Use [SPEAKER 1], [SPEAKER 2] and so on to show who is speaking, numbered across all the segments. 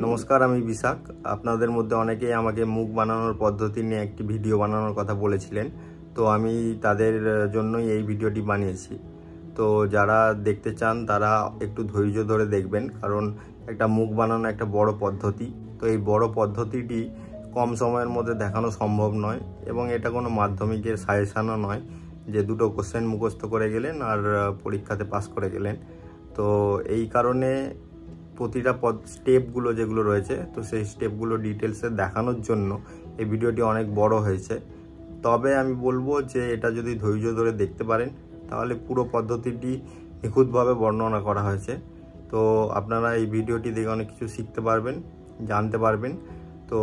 [SPEAKER 1] নমস্কার, আমি বিশাখ। আপনাদের মধ্যে অনেকেই আমাকে মুখ বানানোর পদ্ধতি নিয়ে একটি ভিডিও বানানোর কথা বলেছিলেন, তো আমি তাদের জন্যই এই ভিডিওটি বানিয়েছি। তো যারা দেখতে চান তারা একটু ধৈর্য ধরে দেখবেন, কারণ একটা মুখ বানানো একটা বড় পদ্ধতি। তো এই বড় পদ্ধতিটি কম সময়ের মধ্যে দেখানো সম্ভব নয়, এবং এটা কোনো মাধ্যমিকের সাজেশানও নয় যে দুটো কোশ্চেন মুখস্থ করে গেলেন আর পরীক্ষাতে পাস করে গেলেন। তো এই কারণে প্রতিটা স্টেপগুলো যেগুলো রয়েছে, তো সেই স্টেপগুলো ডিটেলসে দেখানোর জন্য এই ভিডিওটি অনেক বড় হয়েছে। তবে আমি বলবো যে এটা যদি ধৈর্য ধরে দেখতে পারেন তাহলে পুরো পদ্ধতিটি নিখুঁতভাবে বর্ণনা করা হয়েছে। তো আপনারা এই ভিডিওটি দেখে অনেক কিছু শিখতে পারবেন, জানতে পারবেন। তো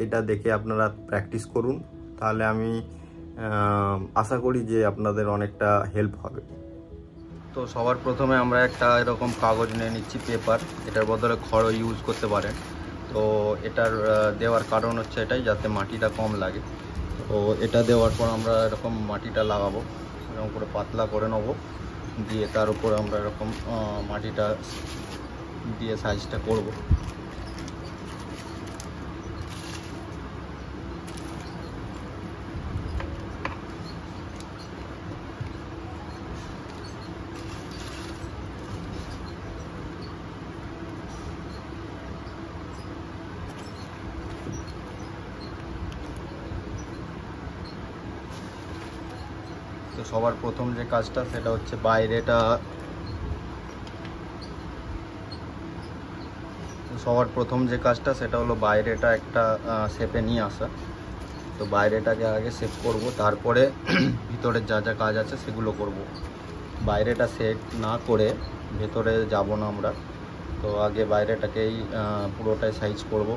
[SPEAKER 1] এটা দেখে আপনারা প্র্যাকটিস করুন, তাহলে আমি আশা করি যে আপনাদের অনেকটা হেল্প হবে। তো সবার প্রথমে আমরা একটা এরকম কাগজ নিয়ে নিচ্ছি, পেপার। এটার বদলে খড়ও ইউজ করতে পারেন। তো এটার দেওয়ার কারণ হচ্ছে এটাই, যাতে মাটিটা কম লাগে। তো এটা দেওয়ার পর আমরা এরকম মাটিটা লাগাবো, এরকম করে পাতলা করে নেবো, দিয়ে তার উপর আমরা এরকম মাটিটা দিয়ে সাইজটা করব। তো সবার প্রথম যে কাজটা সেটা হচ্ছে বাইরেটা সেটা হলো বাইরেটা একটা শেপে নিয়ে আসা। তো বাইরেটাকে আগে শেপ করব, তারপরে ভিতরের যা যা কাজ আছে সেগুলো করব। বাইরেটা সেট না করে ভেতরে যাব না আমরা। তো আগে বাইরেটাকেই পুরোটাই সাইজ করব।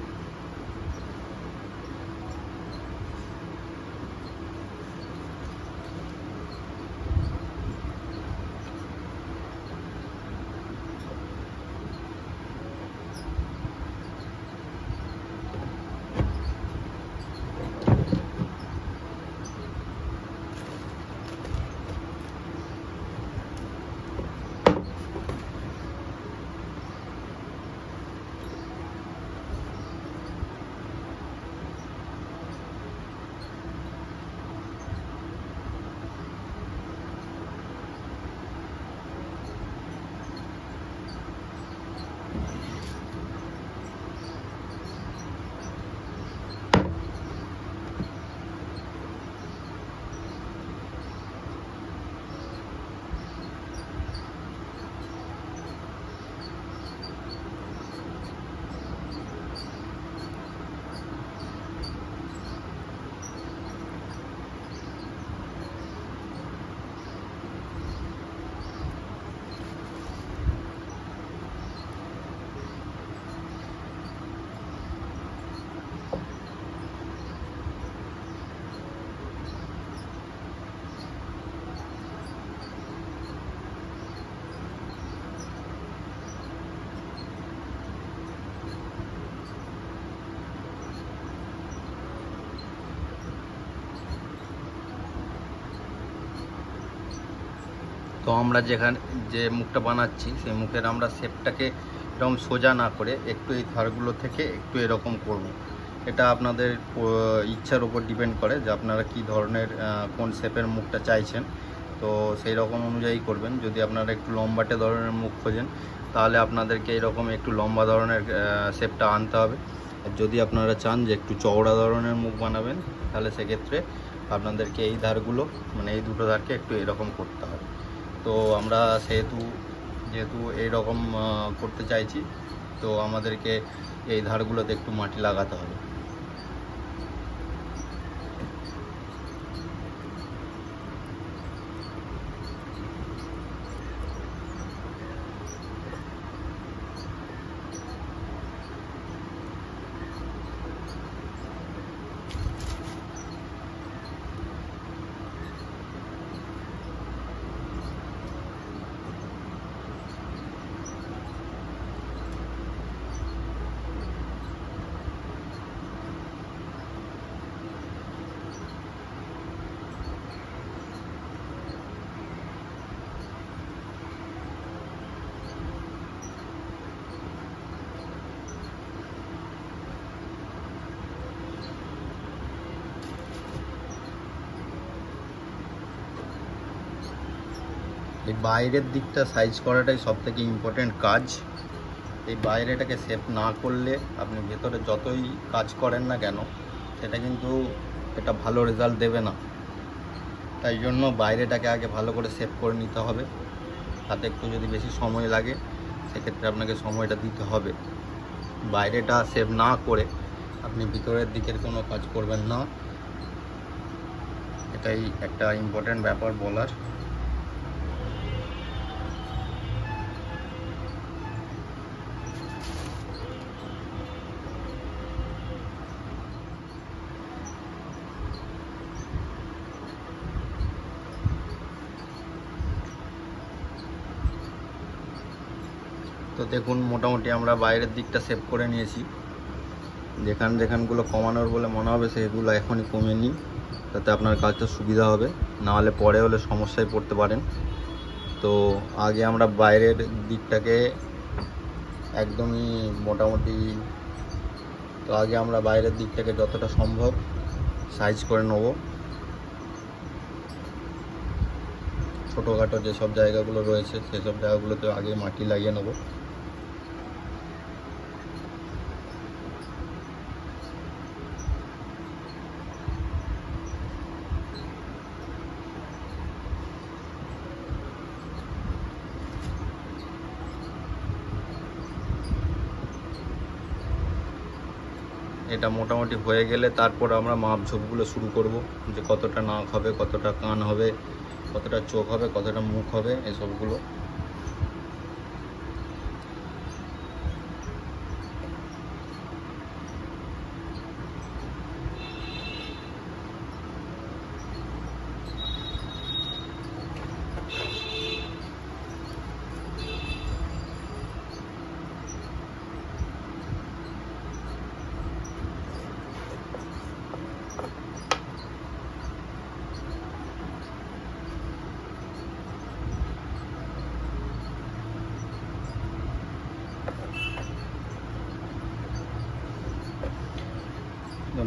[SPEAKER 1] তো আমরা যে মুখটা বানাচ্ছি সেই মুখের আমরা শেপটাকে এরকম সোজা না করে একটু এই ধারগুলো থেকে একটু এরকম করব। এটা আপনাদের ইচ্ছার উপর ডিপেন্ড করে যে আপনারা কি ধরনের কোন শেপের মুখটা চাইছেন। তো সেই রকম অনুযায়ী করবেন। যদি আপনারা একটু লম্বাটে ধরনের মুখ খোঁজেন তাহলে আপনাদেরকে এরকম একটু লম্বা ধরনের শেপটা আনতে হবে। আর যদি আপনারা চান যে একটু চওড়া ধরনের মুখ বানাবেন তাহলে সেক্ষেত্রে আপনাদেরকে এই ধারগুলো, মানে এই দুটো ধারকে একটু এরকম করতে হবে। তো আমরা যেহেতু এইরকম করতে চাইছি, তো আমাদেরকে এই ধারগুলোতে একটু মাটি লাগাতে হবে। বাইরের দিকটা সাইজ করাটাই সবথেকে ইম্পর্টেন্ট কাজ। এই বাইরেটাকে শেপ না করলে আপনি ভেতরে যতই কাজ করেন না কেন সেটা কিন্তু এটা ভালো রেজাল্ট দেবে না। তাই জন্য বাইরেটাকে আগে ভালো করে শেপ করে নিতে হবে। তাতে একটু যদি বেশি সময় লাগে সেক্ষেত্রে আপনাকে সময়টা দিতে হবে। বাইরেটা শেপ না করে আপনি ভিতরের দিকের কোনো কাজ করবেন না, এটাই একটা ইম্পর্টেন্ট ব্যাপার বলার। তো দেখুন মোটামুটি আমরা বাইরের দিকটা সেভ করে নিয়েছি। যেখানগুলো কমানোর বলে মনে হবে সেগুলো এখনই কমিয়ে নিন, তাতে আপনার কাজটা সুবিধা হবে, না হলে পরে হলে সমস্যায় পড়তে পারেন। তো আগে আমরা বাইরের দিকটাকে একদমই মোটামুটি বাইরের দিকটাকে যতটা সম্ভব সাইজ করে নেব। ছোটোখাটো যেসব জায়গাগুলো রয়েছে সেসব জায়গাগুলোতে আগে মাটি লাগিয়ে নেব। এটা মোটামুটি হয়ে গেলে তারপর আমরা মাপঝোপগুলো শুরু করব, যে কতটা নাক হবে, কতটা কান হবে, কতটা চোখ হবে, কতটা মুখ হবে, এসবগুলো।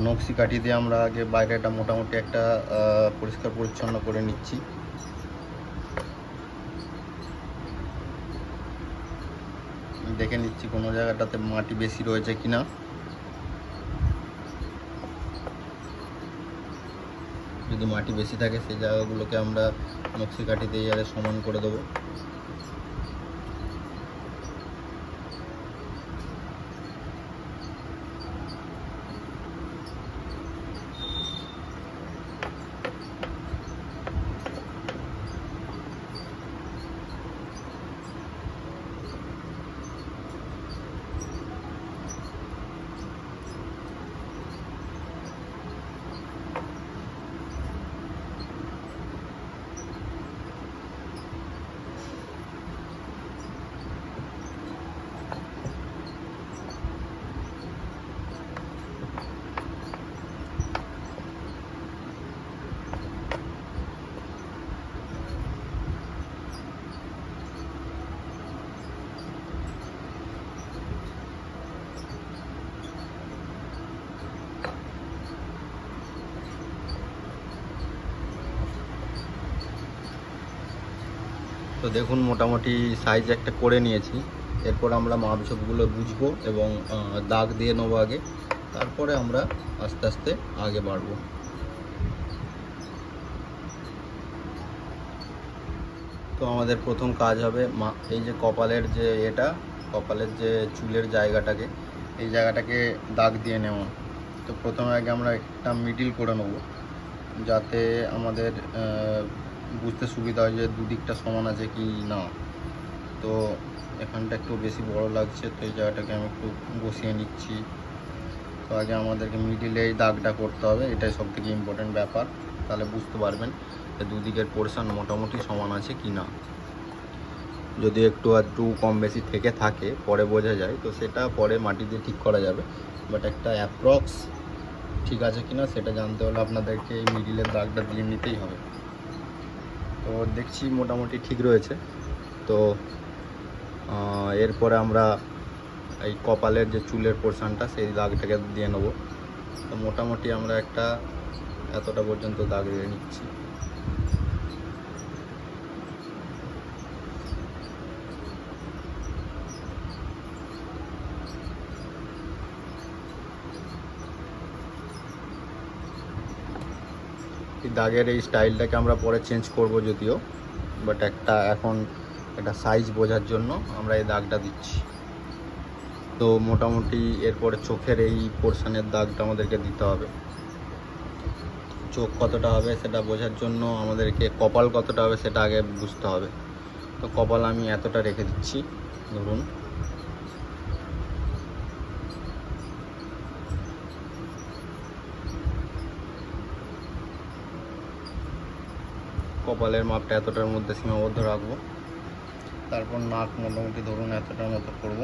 [SPEAKER 1] নকশি কাঠি দিয়ে আমরা আগে বাইরেটা মোটামুটি একটা পরিষ্কার পরিচ্ছন্ন করে নিচ্ছি। দেখে নিচ্ছি কোনো জায়গাটাতে মাটি বেশি রয়েছে কিনা। যদি মাটি বেশি থাকে সেই জায়গাগুলোকে আমরা নকশি কাঠি দিয়ে আরে সমান করে দেবো। তো দেখুন মোটামুটি সাইজ একটা করে নিয়েছি। এরপর আমরা মাপঝোপগুলো বুঝবো এবং দাগ দিয়ে নেবো আগে, তারপরে আমরা আস্তে আস্তে আগে বাড়বো। তো আমাদের প্রথম কাজ হবে এই যে কপালের যে চুলের জায়গাটাকে, এই জায়গাটাকে দাগ দিয়ে নেওয়া। তো প্রথমে আগে আমরা একটা মিডিল করে নেব, যাতে আমাদের বুঝতে সুবিধা হয় যে দুদিকটা সমান আছে কি না। তো এখানটা একটু বেশি বড় লাগছে, তো এই জায়গাটাকে আমি একটু বসিয়ে নিচ্ছি। তো আগে আমাদেরকে মিডিলে এই দাগটা করতে হবে, এটাই সবথেকে ইম্পর্টেন্ট ব্যাপার। তাহলে বুঝতে পারবেন যে দুদিকের পোরশন মোটামুটি সমান আছে কি না। যদি একটু আধটু কম বেশি থেকে থাকে পরে বোঝা যায়, তো সেটা পরে মাটি দিয়ে ঠিক করা যাবে। বাট একটা অ্যাপ্রক্স ঠিক আছে কিনা সেটা জানতে হলে আপনাদেরকে এই মিডিলের দাগটা দিয়ে নিতেই হবে। তো দেখছি মোটামুটি ঠিক রয়েছে। তো এরপরে আমরা এই কপালের যে চুলের পোরশনটা সেই দাগটাকে দিয়ে নেব। তো মোটামুটি আমরা একটা এতটা পর্যন্ত দাগ দিয়ে নিচ্ছি। এই দাগের এই স্টাইলটাকে আমরা পরে চেঞ্জ করব যদিও, বাট এখন একটা সাইজ বোঝার জন্য আমরা এই দাগটা দিচ্ছি। তো মোটামুটি এরপরে চোখের এই পোর্শনের দাগটা আমাদেরকে দিতে হবে। চোখ কতটা হবে সেটা বোঝার জন্য আমাদেরকে কপাল কতটা হবে সেটা আগে বুঝতে হবে। তো কপাল আমি এতটা রেখে দিচ্ছি, ধরুন। কপালের মাপটা এতটার মধ্যে সীমাবদ্ধ রাখবো। তারপর নাক মোটামুটি ধরুন এতটার মতো করব,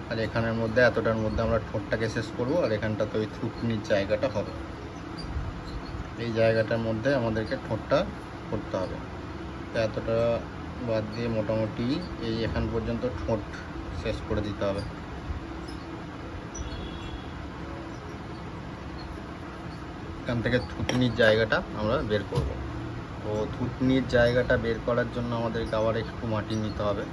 [SPEAKER 1] আর এখানের মধ্যে এতটার মধ্যে আমরা ঠোঁটটাকে শেষ করব, আর এখানটা তো ওই থুতনির জায়গাটা হবে। এই জায়গাটার মধ্যে আমাদেরকে ঠোঁটটা করতে হবে। তো এতটা বাদ দিয়ে মোটামুটি এই এখান পর্যন্ত ঠোঁট শেষ করে দিতে হবে। এখান থেকে থুতনির জায়গাটা আমরা বের করব। তো থুতনির জায়গাটা বের করার জন্য আমাদেরকে আবার একটু মাটি নিতে হবে।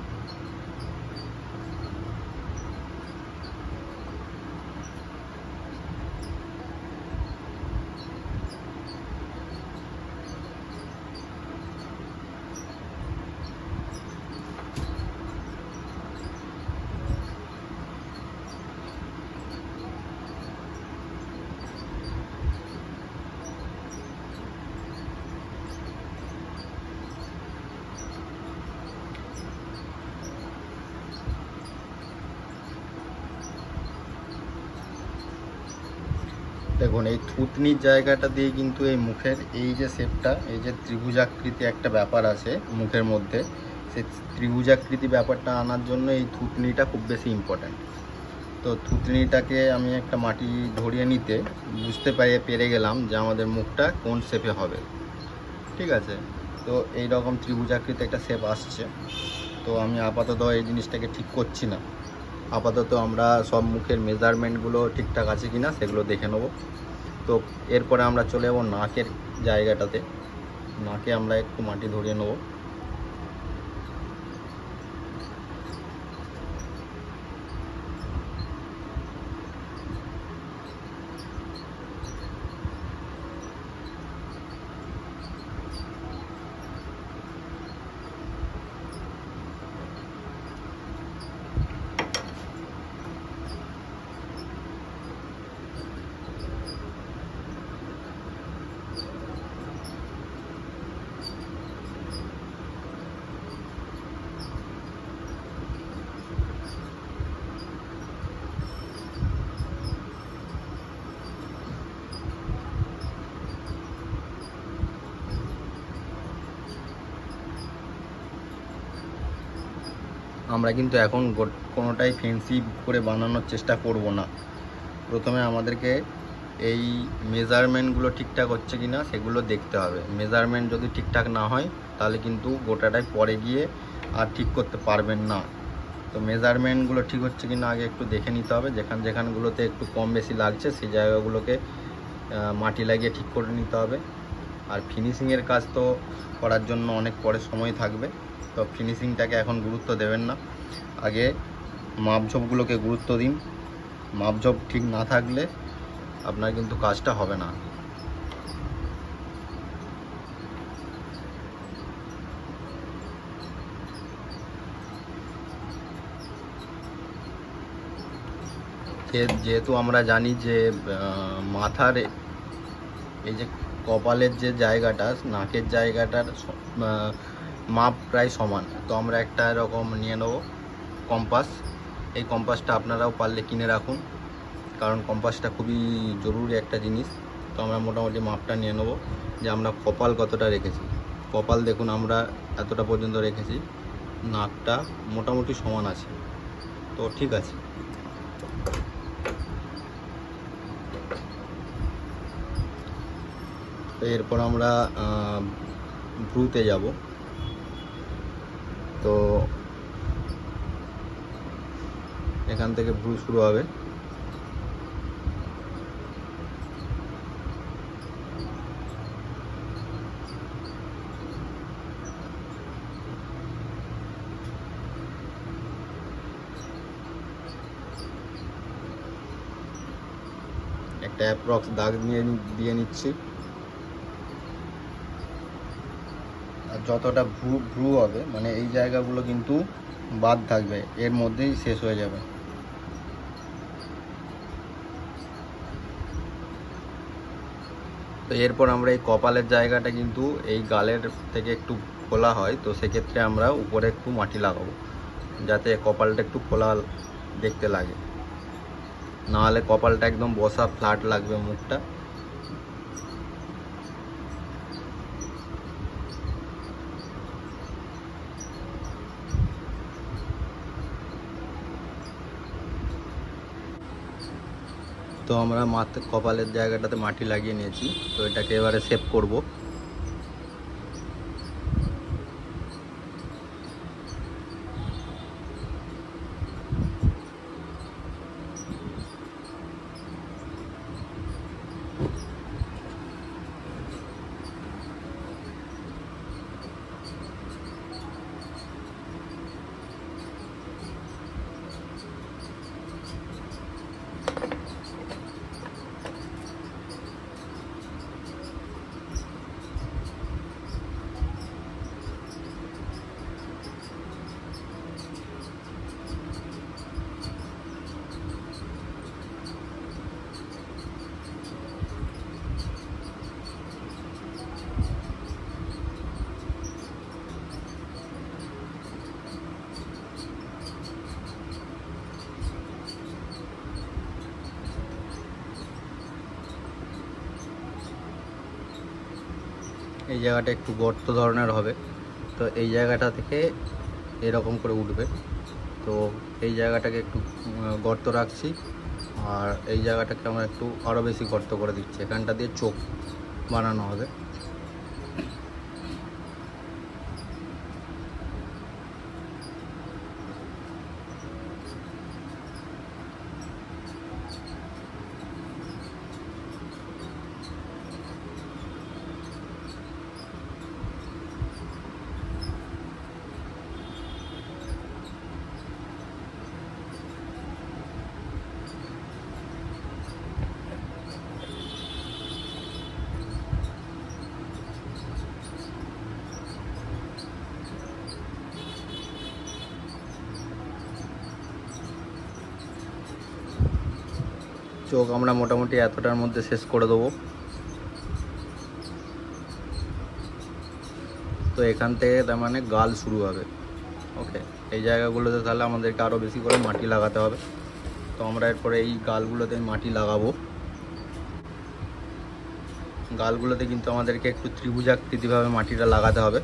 [SPEAKER 1] দেখুন এই থুতনির জায়গাটা দিয়ে কিন্তু এই মুখের এই যে শেপটা, এই যে ত্রিভুজাকৃতি একটা ব্যাপার আছে মুখের মধ্যে, সেই ত্রিভুজাকৃতি ব্যাপারটা আনার জন্য এই থুতনিটা খুব বেশি ইম্পর্ট্যান্ট। তো থুতনিটাকে আমি একটা মাটি ধরিয়ে নিতে বুঝতে পেরে গেলাম যে আমাদের মুখটা কোন শেপে হবে। ঠিক আছে, তো এই রকম ত্রিভুজাকৃতি একটা শেপ আসছে। তো আমি আপাতত এই জিনিসটাকে ঠিক করছি না, আপাতত আমরা সব মুখের মেজারমেন্টগুলো ঠিকঠাক আছে কিনা সেগুলো দেখে নেব। তো এরপরে আমরা চলে যাব নাকের জায়গাটাতে। নাকে আমরা একটু মাটি ধরিয়ে নেব। আমরা কিন্তু এখন কোনোটাই ফেন্সি করে বানানোর চেষ্টা করব না। প্রথমে আমাদেরকে এই মেজারমেন্টগুলো ঠিকঠাক হচ্ছে কি না সেগুলো দেখতে হবে। মেজারমেন্ট যদি ঠিকঠাক না হয় তাহলে কিন্তু গোটাটাই পরে গিয়ে আর ঠিক করতে পারবেন না। তো মেজারমেন্টগুলো ঠিক হচ্ছে কি না আগে একটু দেখে নিতে হবে। যেখানগুলোতে একটু কম বেশি লাগছে সেই জায়গাগুলোকে মাটি লাগিয়ে ঠিক করে নিতে হবে। আর ফিনিশিংয়ের কাজ তো করার জন্য অনেক পরে সময় থাকবে, তো ফিনিশিংটাকে এখন গুরুত্ব দেবেন না, আগে মাপঝোপগুলোকে গুরুত্ব দিন। মাপঝোপ ঠিক না থাকলে আপনার কিন্তু কাজটা হবে না। যেহেতু আমরা জানি যে মাথার এই যে কপালের যে জায়গাটা, নাকের জায়গাটার মাপ প্রায় সমান, তো আমরা একটা এরকম নিয়ে নেব কম্পাস। এই কম্পাসটা আপনারাও পারলে কিনে রাখুন, কারণ কম্পাসটা খুবই জরুরি একটা জিনিস। তো আমরা মোটামুটি মাপটা নিয়ে নেব যে আমরা কপাল কতটা রেখেছি। কপাল দেখুন আমরা এতটা পর্যন্ত রেখেছি, নাকটা মোটামুটি সমান আছে, তো ঠিক আছে। তো এরপর আমরা ব্রুতে যাব। তো এখান থেকে ব্রু শুরু হবে। একটা অ্যাপ্রক্স দাগ দিয়ে নিচ্ছি। যতটা ভ্রু হবে মানে এই জায়গাগুলো কিন্তু বাদ থাকবে, এর মধ্যেই শেষ হয়ে যাবে। তো এরপর আমরা এই কপালের জায়গাটা কিন্তু এই গালের থেকে একটু খোলা হয়, তো সেক্ষেত্রে আমরা উপরে একটু মাটি লাগাবো যাতে কপালটা একটু খোলা দেখতে লাগে, নাহলে কপালটা একদম বসা ফ্ল্যাট লাগবে মুখটা। তো আমরা কপালের জায়গাটাতে মাটি লাগিয়ে নিয়েছি, তো এটাকে এবারে শেপ করব। এই জায়গাটা একটু গর্ত ধরনের হবে, তো এই জায়গাটা থেকে এরকম করে উঠবে। তো এই জায়গাটাকে একটু গর্ত রাখছি, আর এই জায়গাটাকে আমরা একটু আরও বেশি গর্ত করে দিচ্ছি, এখানটা দিয়ে চোখ বানানো হবে। চোখ আমরা মোটামুটি এতটার মধ্যে শেষ করে দেবো। তো এখান থেকে তার মানে গাল শুরু হবে। ওকে, এই জায়গাগুলোতে তাহলে আমাদেরকে আরও বেশি করে মাটি লাগাতে হবে। তো আমরা এরপরে এই গালগুলোতে মাটি লাগাবো। গালগুলোতে কিন্তু আমাদেরকে একটু ত্রিভুজাকৃতিভাবে মাটিটা লাগাতে হবে।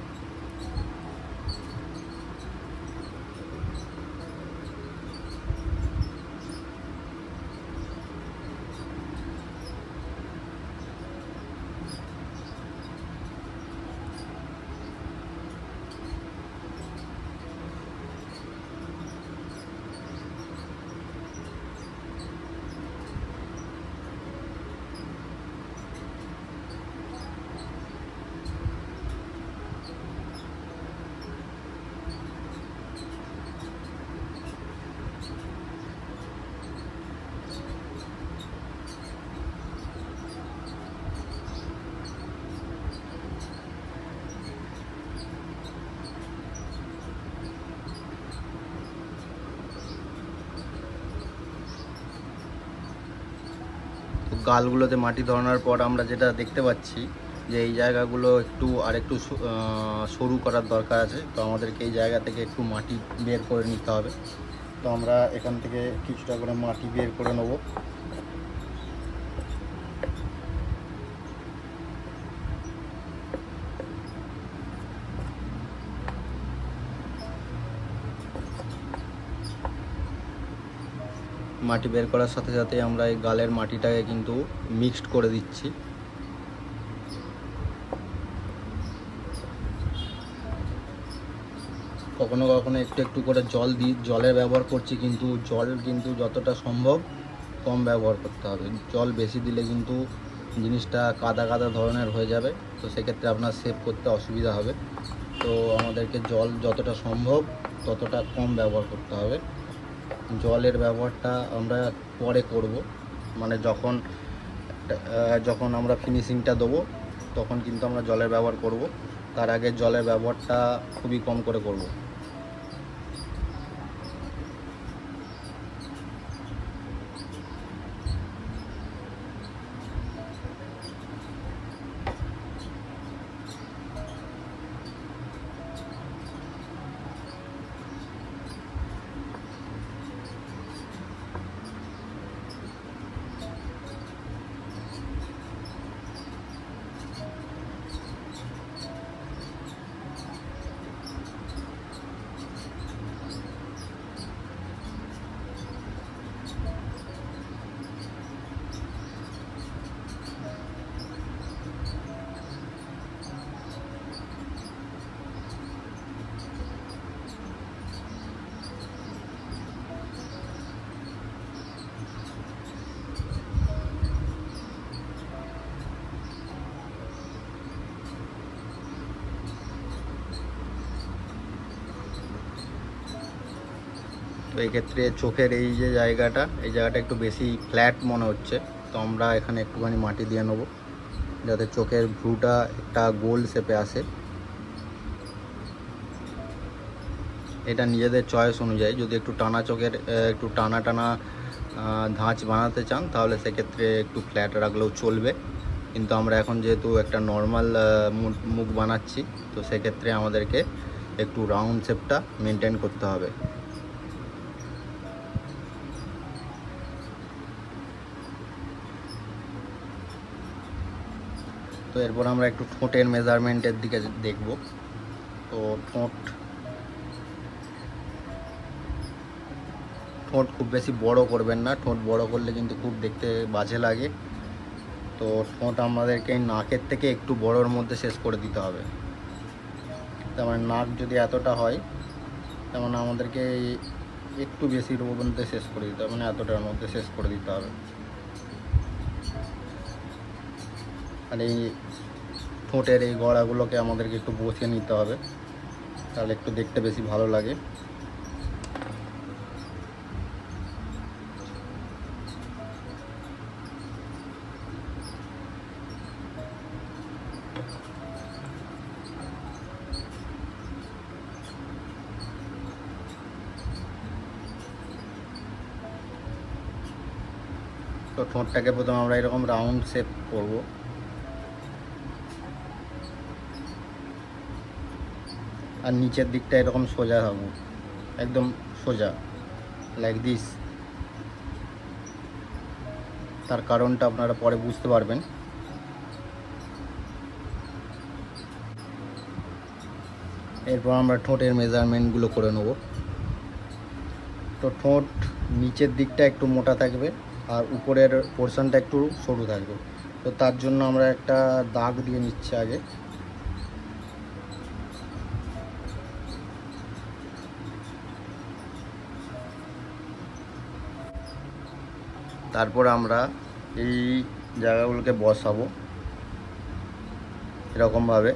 [SPEAKER 1] গালগুলোতে মাটি ধরানোর পর আমরা যেটা দেখতে পাচ্ছি যে এই জায়গাগুলো একটু আরেকটু সরু করার দরকার আছে। তো আমাদেরকে এই জায়গা থেকে একটু মাটি বের করে নিতে হবে। তো আমরা এখান থেকে কিছুটা করে মাটি বের করে নেব। মাটি বের করার সাথে সাথে আমরা এই গালের মাটিটাকে কিন্তু মিক্সড করে দিচ্ছি। কখনো কখনো একটু একটু করে জলের ব্যবহার করছি, কিন্তু জল কিন্তু যতটা সম্ভব কম ব্যবহার করতে হবে। জল বেশি দিলে কিন্তু জিনিসটা কাদা কাদা ধরনের হয়ে যাবে, তো সেক্ষেত্রে আপনার সেভ করতে অসুবিধা হবে। তো আমাদেরকে জল যতটা সম্ভব ততটা কম ব্যবহার করতে হবে। জলের ব্যবহারটা আমরা পরে করব, মানে যখন আমরা ফিনিশিংটা দেবো তখন কিন্তু আমরা জলের ব্যবহার করব।
[SPEAKER 2] তার আগে জলের ব্যবহারটা খুবই কম করে করব। তো এই ক্ষেত্রে চোখের এই যে জায়গাটা, এই জায়গাটা একটু বেশি ফ্ল্যাট মনে হচ্ছে, তো আমরা এখানে একটুখানি মাটি দিয়ে নেব যাতে চোখের ভ্রুটা একটা গোল শেপে আসে। এটা নিজেদের চয়েস অনুযায়ী, যদি একটু টানা চোখের একটু টানা টানা ধাঁচ বানাতে চান তাহলে সেক্ষেত্রে একটু ফ্ল্যাট রাখলেও চলবে, কিন্তু আমরা এখন যেহেতু একটা নর্মাল মুখ বানাচ্ছি তো সেক্ষেত্রে আমাদেরকে একটু রাউন্ড শেপটা মেনটেন করতে হবে। তো এরপর আমরা একটু ঠোঁটের মেজারমেন্টের দিকে দেখব। তো ঠোঁট খুব বেশি বড় করবেন না, ঠোঁট বড় করলে কিন্তু খুব দেখতে বাজে লাগে। তো ঠোঁট আমাদেরকে নাকের থেকে একটু বড়োর মধ্যে শেষ করে দিতে হবে। তেমন নাক যদি এতটা হয় তেমন আমাদেরকে একটু বেশির মধ্যে শেষ করে দিতে হবে, মানে এতটার মধ্যে শেষ করে দিতে হবে। আর এই ঠোঁটের এই গড়াগুলোকে আমাদেরকে একটু বসিয়ে নিতে হবে, তাহলে একটু দেখতে বেশি ভালো লাগে। তো ঠোঁটটাকে প্রথমে আমরা এরকম রাউন্ড শেপ করব। আর নিচের দিকটা এরকম সোজা হবে, একদম সোজা, লাইক দিস। তার কারণটা আপনারা পরে বুঝতে পারবেন। এরপর আমরা ঠোঁটের মেজারমেন্টগুলো করে নেব। তো ঠোঁট নিচের দিকটা একটু মোটা থাকবে আর উপরের পোর্শনটা একটু সরু থাকবে। তো তার জন্য আমরা একটা দাগ দিয়ে নিচ্ছি আগে। তারপর আমরা এই জায়গাগুলোকে বসাবো এরকমভাবে।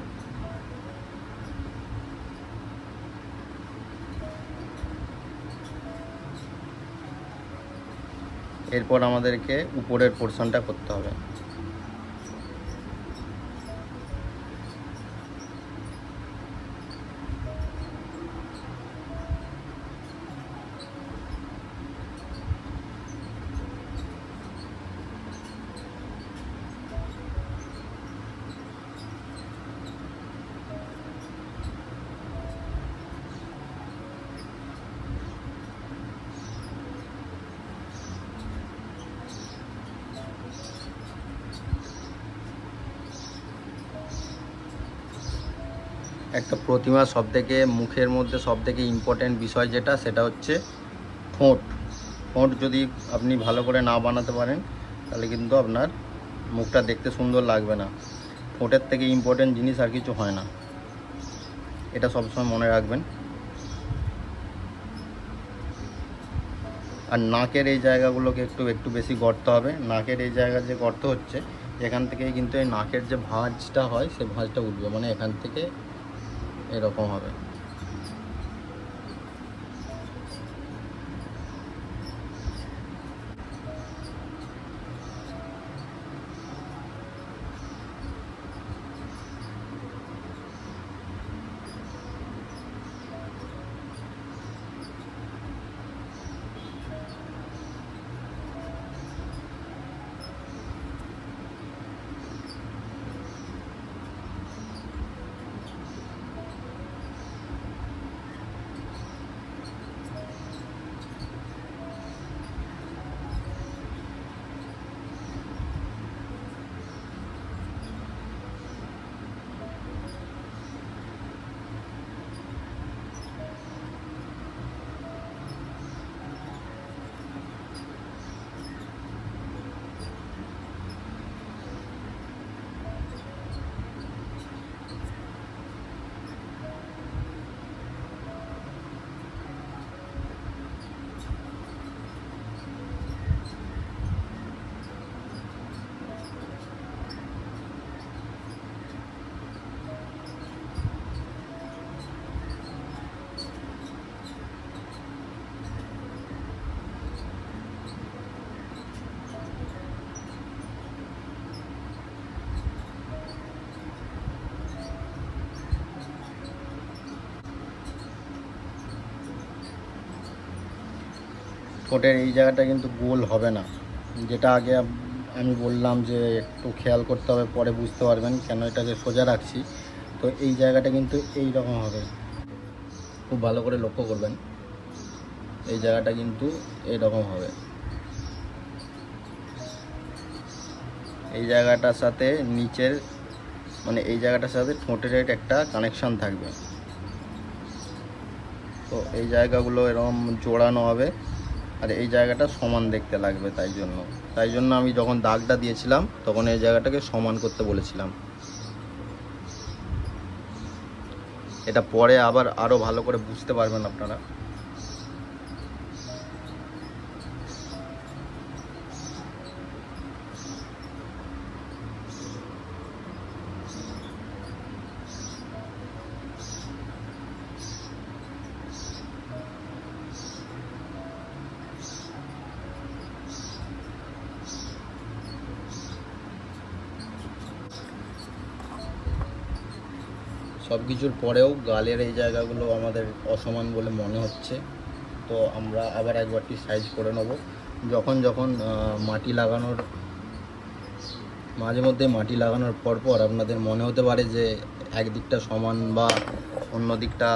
[SPEAKER 2] এরপর আমাদেরকে উপরের পোর্শনটা করতে হবে। একটা প্রতিমা সবথেকে মুখের মধ্যে সবথেকে ইম্পর্টেন্ট বিষয় যেটা, সেটা হচ্ছে ঠোঁট। ঠোঁট যদি আপনি ভালো করে না বানাতে পারেন তাহলে কিন্তু আপনার মুখটা দেখতে সুন্দর লাগবে না। ঠোঁটের থেকে ইম্পর্টেন্ট জিনিস আর কিছু হয় না, এটা সবসময় মনে রাখবেন। আর নাকের এই জায়গাগুলোকে একটু বেশি গর্ত হবে। নাকের এই জায়গা যে গর্ত হচ্ছে এখান থেকে কিন্তু এই নাকের যে ভাঁজটা হয় সে ভাঁজটা উঠবে, মানে এখান থেকে এরকম হবে। ঠোঁটের এই জায়গাটা কিন্তু গোল হবে না, যেটা আগে আমি বললাম যে একটু খেয়াল করতে হবে, পরে বুঝতে পারবেন কেন এটাকে সোজা রাখছি। তো এই জায়গাটা কিন্তু এই রকম হবে, খুব ভালো করে লক্ষ্য করবেন। এই জায়গাটা কিন্তু এইরকম হবে, এই জায়গাটার সাথে নিচের মানে এই জায়গাটার সাথে ঠোঁটের একটা কানেকশান থাকবে। তো এই জায়গাগুলো এরকম জোড়ানো হবে আর এই জায়গাটা সমান দেখতে লাগবে। তাই জন্য আমি যখন দাগটা দিয়েছিলাম তখন এই জায়গাটাকে সমান করতে বলেছিলাম। এটা পরে আবার আরও ভালো করে বুঝতে পারবেন আপনারা। সব কিছুর পরেও গালের এই জায়গাগুলো আমাদের অসমান বলে মনে হচ্ছে, তো আমরা আবার একবারটি সাইজ করে নেব। যখন মাটি লাগানোর মাঝে মধ্যে মাটি লাগানোর পর আপনাদের মনে হতে পারে যে একদিকটা সমান বা অন্য দিকটা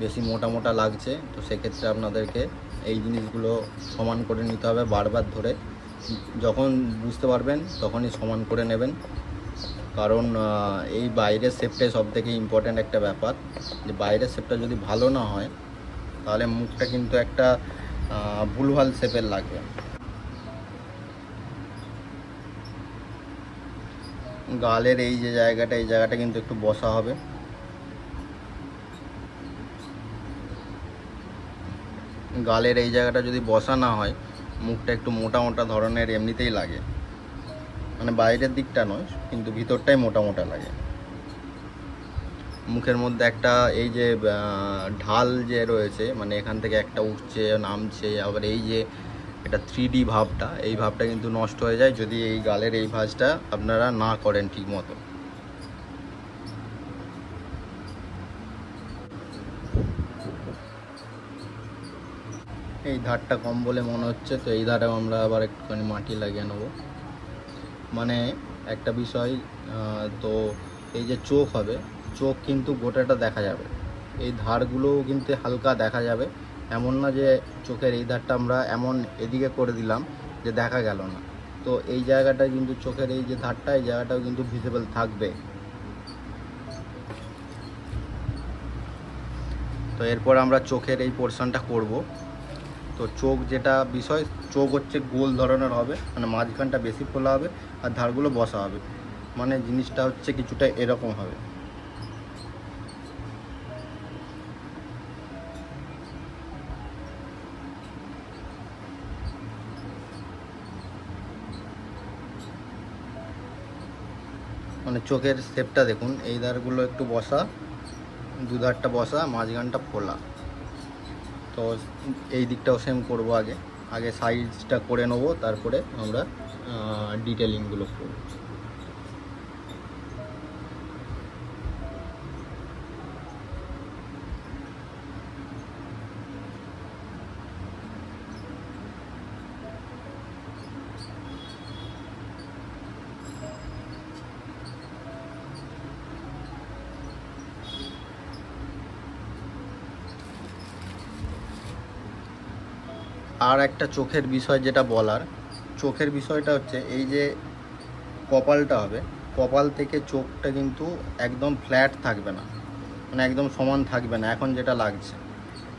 [SPEAKER 2] বেশি মোটা মোটা লাগছে, তো সেক্ষেত্রে আপনাদেরকে এই জিনিসগুলো সমান করে নিতে হবে বারবার ধরে। যখন বুঝতে পারবেন তখনই সমান করে নেবেন, কারণ এই বাইরের শেপটাই সবথেকে ইম্পর্ট্যান্ট একটা ব্যাপার। যে বাইরের শেপটা যদি ভালো না হয় তাহলে মুখটা কিন্তু একটা ভুলভাল শেপের লাগবে। গালের এই যে জায়গাটা, এই জায়গাটা কিন্তু একটু বসা হবে। গালের এই জায়গাটা যদি বসা না হয় মুখটা একটু মোটা মোটা ধরনের এমনিতেই লাগে, মানে বাইরের দিকটা নয় কিন্তু ভিতরটাই মোটা মোটা লাগে। মুখের মধ্যে একটা এই যে ঢাল যে রয়েছে, মানে এখান থেকে একটা উঠছে নামছে, আবার এই যে এটা 3D ভাবটা, এই ভাবটা কিন্তু নষ্ট হয়ে যায় যদি এই গালের এই ভাঁজটা আপনারা না করেন ঠিক মতো। এই ধারটা কম বলে মনে হচ্ছে, তো এই ধারে আমরা আবার একটুখানি মাটি লাগিয়ে নেব। মানে একটা বিষয়, তো এই যে চোখ হবে, চোখ কিন্তু গোটাটা দেখা যাবে, এই ধারগুলোও কিন্তু হালকা দেখা যাবে। এমন না যে চোখের এই ধারটা আমরা এমন এদিকে করে দিলাম যে দেখা গেল না, তো এই জায়গাটা কিন্তু চোখের এই যে ধারটা, এই জায়গাটাও কিন্তু ভিজিবল থাকবে। তো এরপর আমরা চোখের এই পোর্শনটা করব। তো চোখ যেটা বিষয়, চোখ হচ্ছে গোল ধরনের হবে, মানে মাঝখানটা বেশি খোলা হবে আর ধারগুলো বসা হবে, মানে জিনিসটা হচ্ছে কিছুটা এরকম হবে। মানে চোখের শেপটা দেখুন, এই ধারগুলো একটু বসা, দুধারটা বসা, মাঝখানটা খোলা। তো এই দিকটাও সেম করব, আগে সাইজটা করে নেব, তারপরে আমরা ডিটেলিংগুলো করব। আর একটা চোখের বিষয় যেটা বলার, চোখের বিষয়টা হচ্ছে এই যে কপালটা হবে, কপাল থেকে চোখটা কিন্তু একদম ফ্ল্যাট থাকবে না, মানে একদম সমান থাকবে না এখন যেটা লাগছে।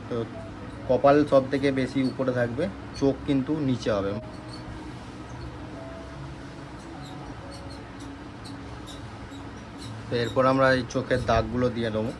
[SPEAKER 2] তো কপাল সব থেকে বেশি উপরে থাকবে, চোখ কিন্তু নিচে হবে। তো এরপর আমরা এই চোখের দাগগুলো দিয়ে দেবো।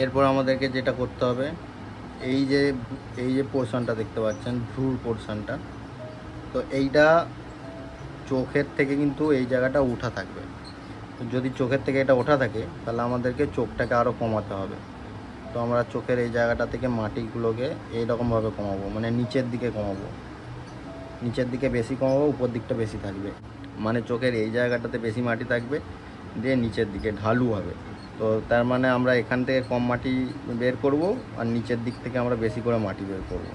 [SPEAKER 2] এরপর আমাদেরকে যেটা করতে হবে, এই যে পোর্শনটা দেখতে পাচ্ছেন, ভ্রুর পোর্শনটা, তো এইটা চোখের থেকে কিন্তু এই জায়গাটা উঠা থাকবে। যদি চোখের থেকে এটা ওঠা থাকে তাহলে আমাদেরকে চোখটাকে আরও কমাতে হবে। তো আমরা চোখের এই জায়গাটা থেকে মাটিগুলোকে এইরকমভাবে কমাবো, মানে নিচের দিকে কমাবো, নিচের দিকে বেশি কমাবো, উপর দিকটা বেশি থাকবে, মানে চোখের এই জায়গাটাতে বেশি মাটি থাকবে, দিয়ে নিচের দিকে ঢালু হবে। তো তার মানে আমরা এখান থেকে কম মাটি বের করব আর নিচের দিক থেকে আমরা বেশি করে মাটি বের করব।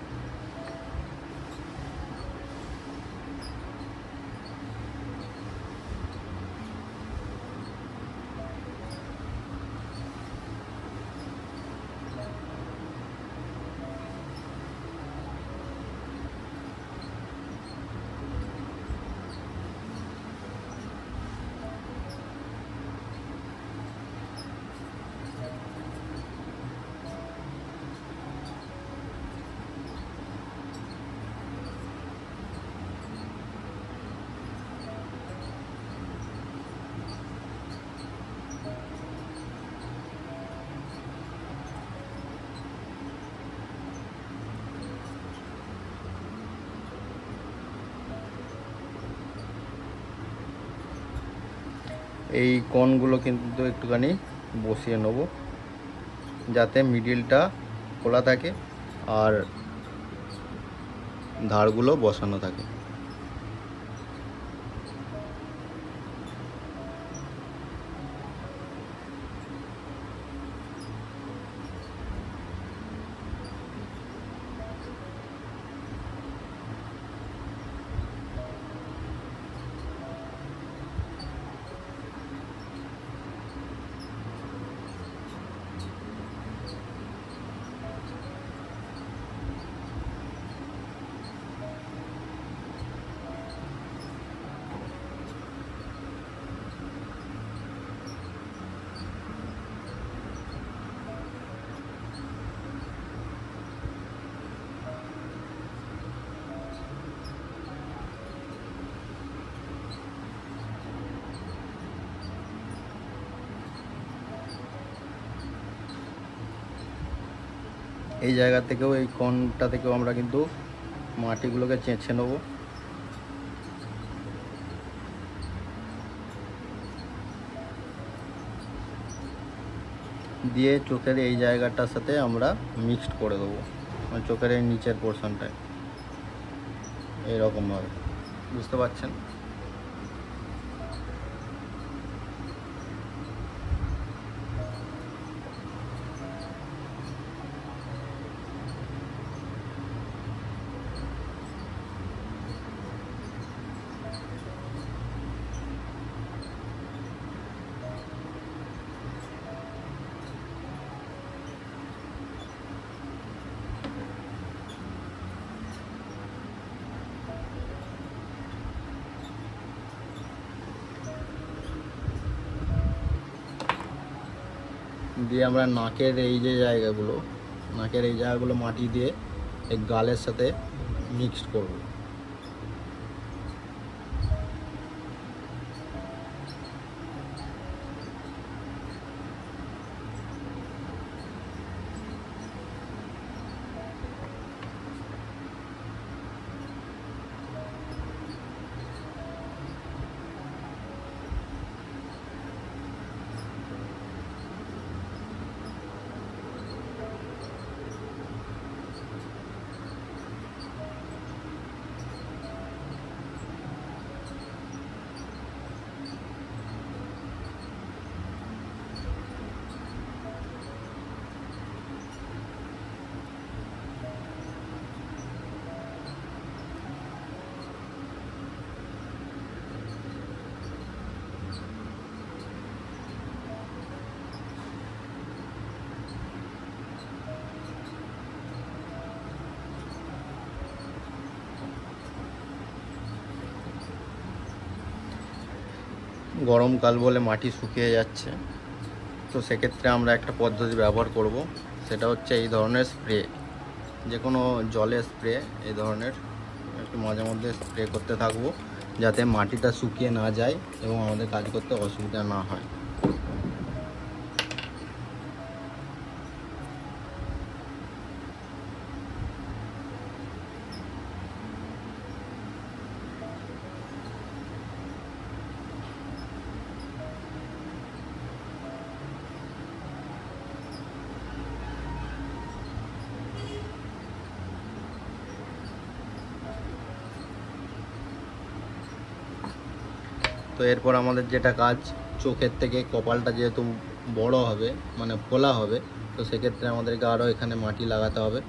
[SPEAKER 2] এই কোণগুলো কিন্তু একটুখানি বসিয়ে নেব যাতে মিডিলটা খোলা থাকে আর ধারগুলো বসানো থাকে। এই জায়গা থেকেও, এই কোণটা থেকেও আমরা কিন্তু মাটিগুলোকে চেঁচে নেব। দিয়ে চোখের এই জায়গাটার সাথে আমরা মিক্সড করে দেবো, মানে চোখের এই নিচের পোর্শনটায় এইরকমভাবে, বুঝতে পারছেন? দিয়ে আমরা নাকের এই যে জায়গাগুলো, মাটি দিয়ে এই গালের সাথে মিক্সড করব। গরমকাল বলে মাটি শুকিয়ে যাচ্ছে, তো সেক্ষেত্রে আমরা একটা পদ্ধতি ব্যবহার করব, সেটা হচ্ছে এই ধরনের স্প্রে, যে কোনো জলের স্প্রে এই ধরনের একটু মাঝে মধ্যে স্প্রে করতে থাকবো, যাতে মাটিটা শুকিয়ে না যায় এবং আমাদের কাজ করতে অসুবিধা না হয়। তো এরপর আমাদের যেটা কাজ, চোখের থেকে কপালটা যেহেতু বড় হবে মানে ফোলা হবে, তো সেক্ষেত্রে আমাদেরকে আরও এখানে মাটি লাগাতে হবে।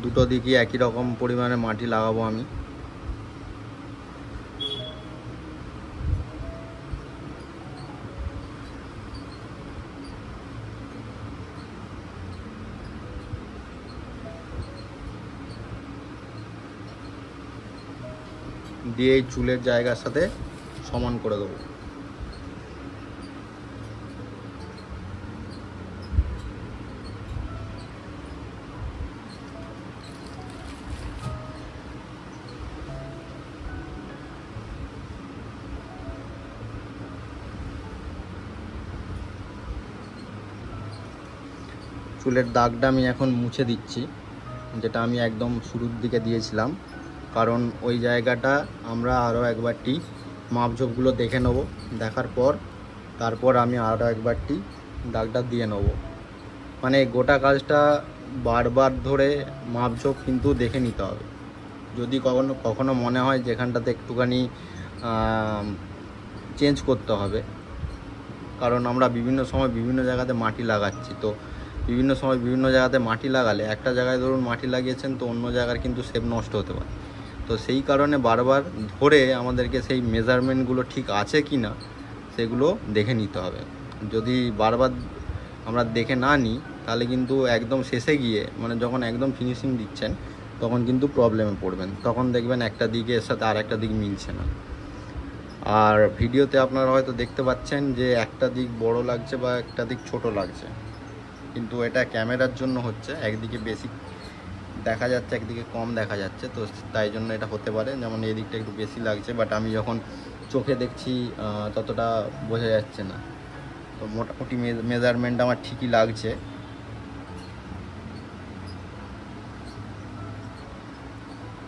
[SPEAKER 2] দুটো দিকই একই রকম পরিমাণে মাটি লাগাবো আমি। দিয়ে এই চুলের জায়গার সাথে সমান করে দেবো। চুলের দাগটা আমি এখন মুছে দিচ্ছি, যেটা আমি একদম শুরুর দিকে দিয়েছিলাম, কারণ ওই জায়গাটা আমরা আরও একবারটি মাপঝোপগুলো দেখে নেব, দেখার পর তারপর আমি আরও একবারটি দাগটা দিয়ে নেব। মানে গোটা কাজটা বারবার ধরে মাপঝোপ কিন্তু দেখে নিতে হবে। যদি কখনো মনে হয় যেখানটাতে একটুখানি চেঞ্জ করতে হবে, কারণ আমরা বিভিন্ন সময় বিভিন্ন জায়গাতে মাটি লাগাচ্ছি, তো বিভিন্ন সময় বিভিন্ন জায়গাতে মাটি লাগালে একটা জায়গায় ধরুন মাটি লাগিয়েছেন, তো অন্য জায়গার কিন্তু শেপ নষ্ট হতে পারে। তো সেই কারণে বারবার ধরে আমাদেরকে সেই মেজারমেন্টগুলো ঠিক আছে কি না সেগুলো দেখে নিতে হবে। যদি বারবার আমরা দেখে না নিই তাহলে কিন্তু একদম শেষে গিয়ে মানে যখন একদম ফিনিশিং দিচ্ছেন তখন কিন্তু প্রবলেমে পড়বেন, তখন দেখবেন একটা দিকের সাথে আর একটা দিক মিলছে না। আর ভিডিওতে আপনারা হয়তো দেখতে পাচ্ছেন যে একটা দিক বড় লাগছে বা একটা দিক ছোট লাগছে, কিন্তু এটা ক্যামেরার জন্য হচ্ছে, একদিকে বেশি দেখা যাচ্ছে একদিকে কম দেখা যাচ্ছে, তো তাই জন্য এটা হতে পারে। যেমন এই দিকটা একটু বেশি লাগছে, বাট আমি যখন চোখে দেখছি ততটা বোঝা যাচ্ছে না। তো মোটামুটি মেজারমেন্ট আমার ঠিকই লাগছে।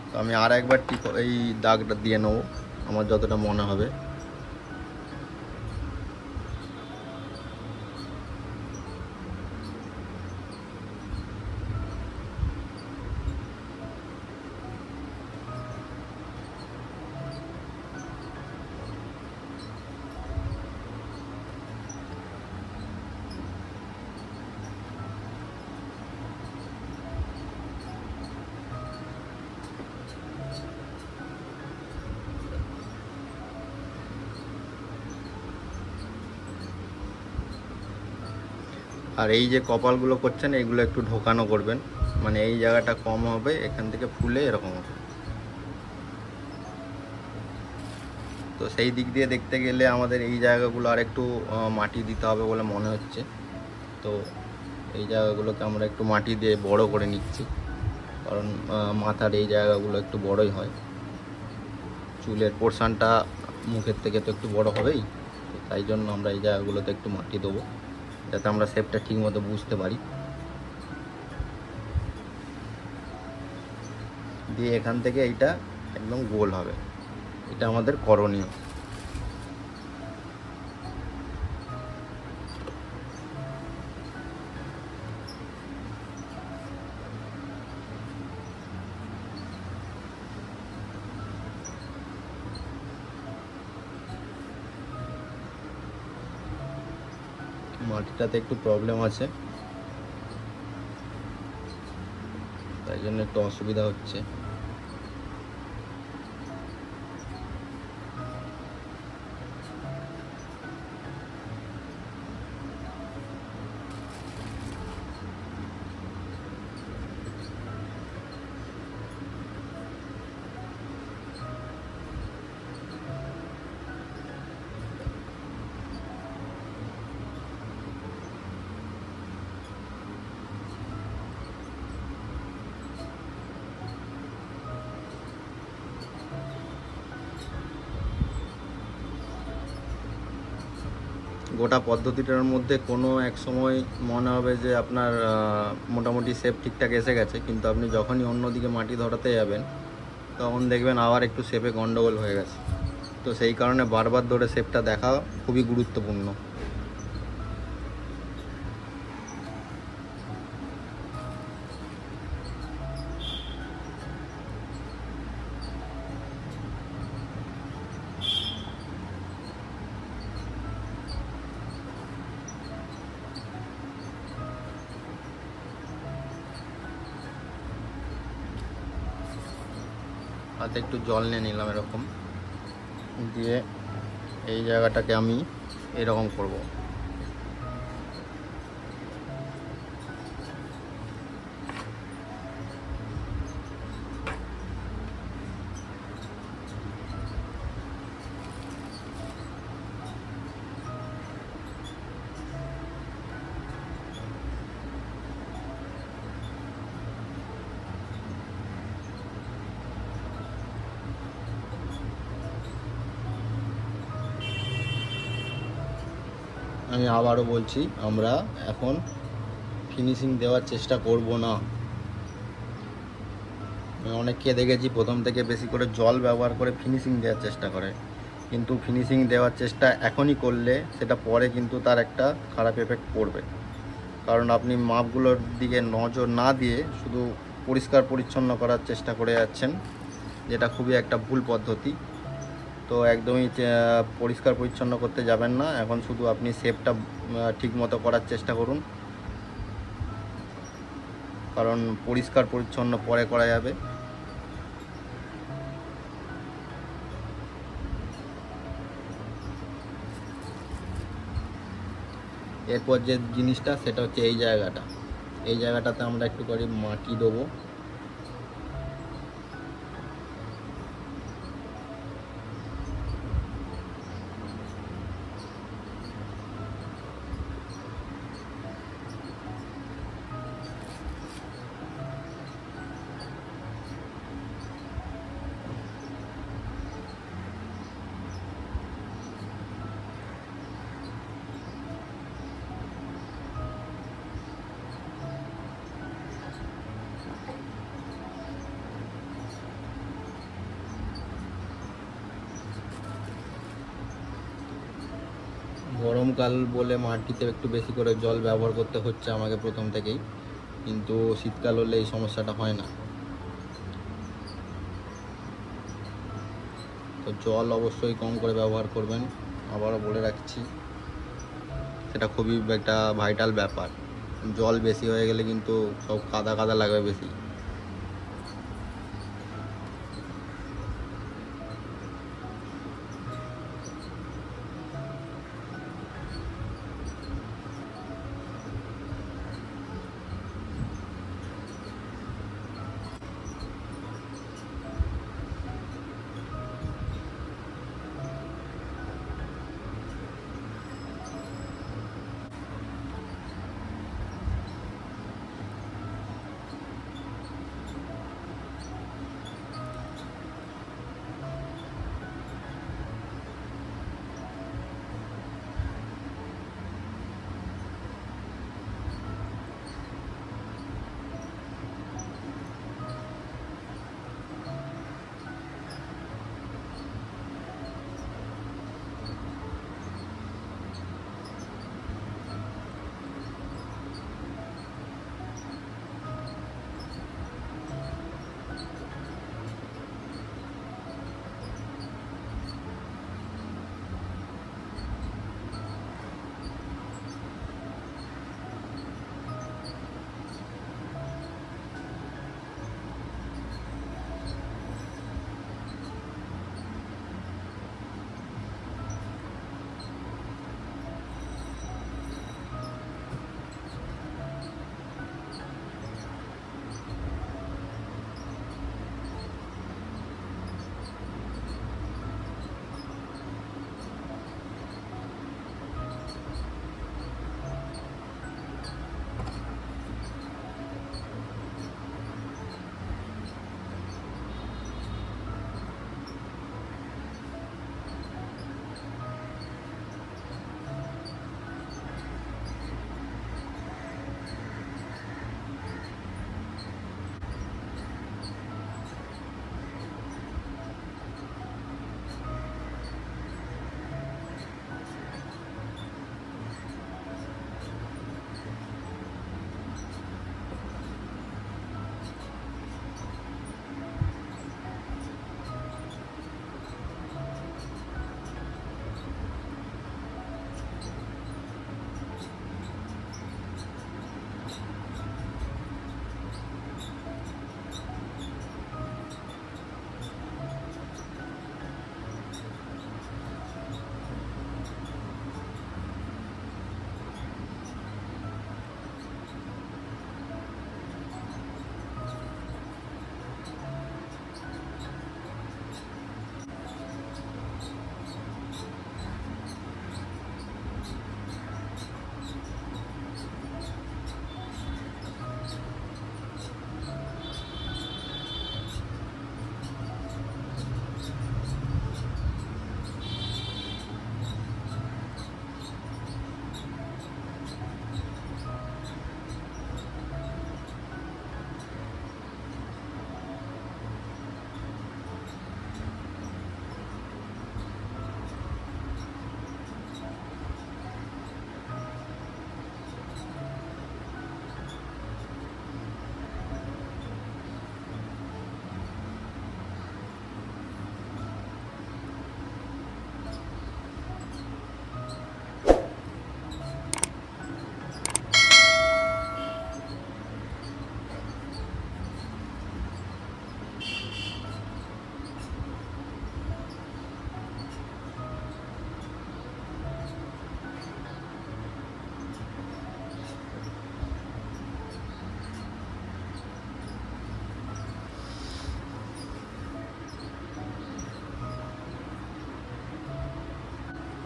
[SPEAKER 2] তো আমি আর একবার এই দাগটা দিয়ে নেবো আমার যতটা মনে হবে। আর এই যে কপালগুলো করছেন এইগুলো একটু ঢোকানো করবেন, মানে এই জায়গাটা কম হবে, এখান থেকে ফুলে এরকম হবে। তো সেই দিক দিয়ে দেখতে গেলে আমাদের এই জায়গাগুলো আর একটু মাটি দিতে হবে বলে মনে হচ্ছে। তো এই জায়গাগুলোকে আমরা একটু মাটি দিয়ে বড় করে নিচ্ছি, কারণ মাথার এই জায়গাগুলো একটু বড়ই হয়। চুলের পোর্শনটা মুখের থেকে তো একটু বড় হবেই, তো তাই জন্য আমরা এই জায়গাগুলোতে একটু মাটি দেবো যাতে আমরা শেপটা ঠিক মতো বুঝতে পারি। দিয়ে এখান থেকে এইটা একদম গোল হবে, এটা আমাদের করণীয়। মাটিটাতে একটু প্রবলেম আছে, তাই জন্য একটু অসুবিধা হচ্ছে। গোটা পদ্ধতিটার মধ্যে কোনো এক সময় মনে হবে যে আপনার মোটামুটি শেপ ঠিকঠাক এসে গেছে, কিন্তু আপনি যখনই অন্যদিকে মাটি ধরাতে যাবেন তখন দেখবেন আবার একটু শেপে গন্ডগোল হয়ে গেছে। তো সেই কারণে বারবার ধরে শেপটা দেখা খুবই গুরুত্বপূর্ণ। হাতে একটু জল নিয়ে নিলাম এরকম, দিয়ে এই জায়গাটাকে আমি এরকম করব। আমি আবারও বলছি, আমরা এখন ফিনিশিং দেওয়ার চেষ্টা করব না। আমি অনেককে দেখেছি প্রথম থেকে বেশি করে জল ব্যবহার করে ফিনিশিং দেওয়ার চেষ্টা করে, কিন্তু ফিনিশিং দেওয়ার চেষ্টা এখনই করলে সেটা পরে কিন্তু তার একটা খারাপ এফেক্ট পড়বে। কারণ আপনি মাপগুলোর দিকে নজর না দিয়ে শুধু পরিষ্কার পরিচ্ছন্ন করার চেষ্টা করে যাচ্ছেন, যেটা খুবই একটা ভুল পদ্ধতি। তো একদমই পরিষ্কার পরিচ্ছন্ন করতে যাবেন না, এখন শুধু আপনি শেপটা ঠিক মতো করার চেষ্টা করুন, কারণ পরিষ্কার পরিচ্ছন্ন পরে করা যাবে। এরপর যে জিনিসটা সেটা হচ্ছে এই জায়গাটাতে আমরা একটু করে মাটি দেবো। গরমকাল বলে মাটিতে একটু বেশি করে জল ব্যবহার করতে হচ্ছে আমাকে প্রথম থেকেই, কিন্তু শীতকাল হলে এই সমস্যাটা হয় না। তো জল অবশ্যই কম করে ব্যবহার করবেন, আবারও বলে রাখছি, সেটা খুবই একটা ভাইটাল ব্যাপার। জল বেশি হয়ে গেলে কিন্তু সব কাদা কাদা লাগবে বেশি।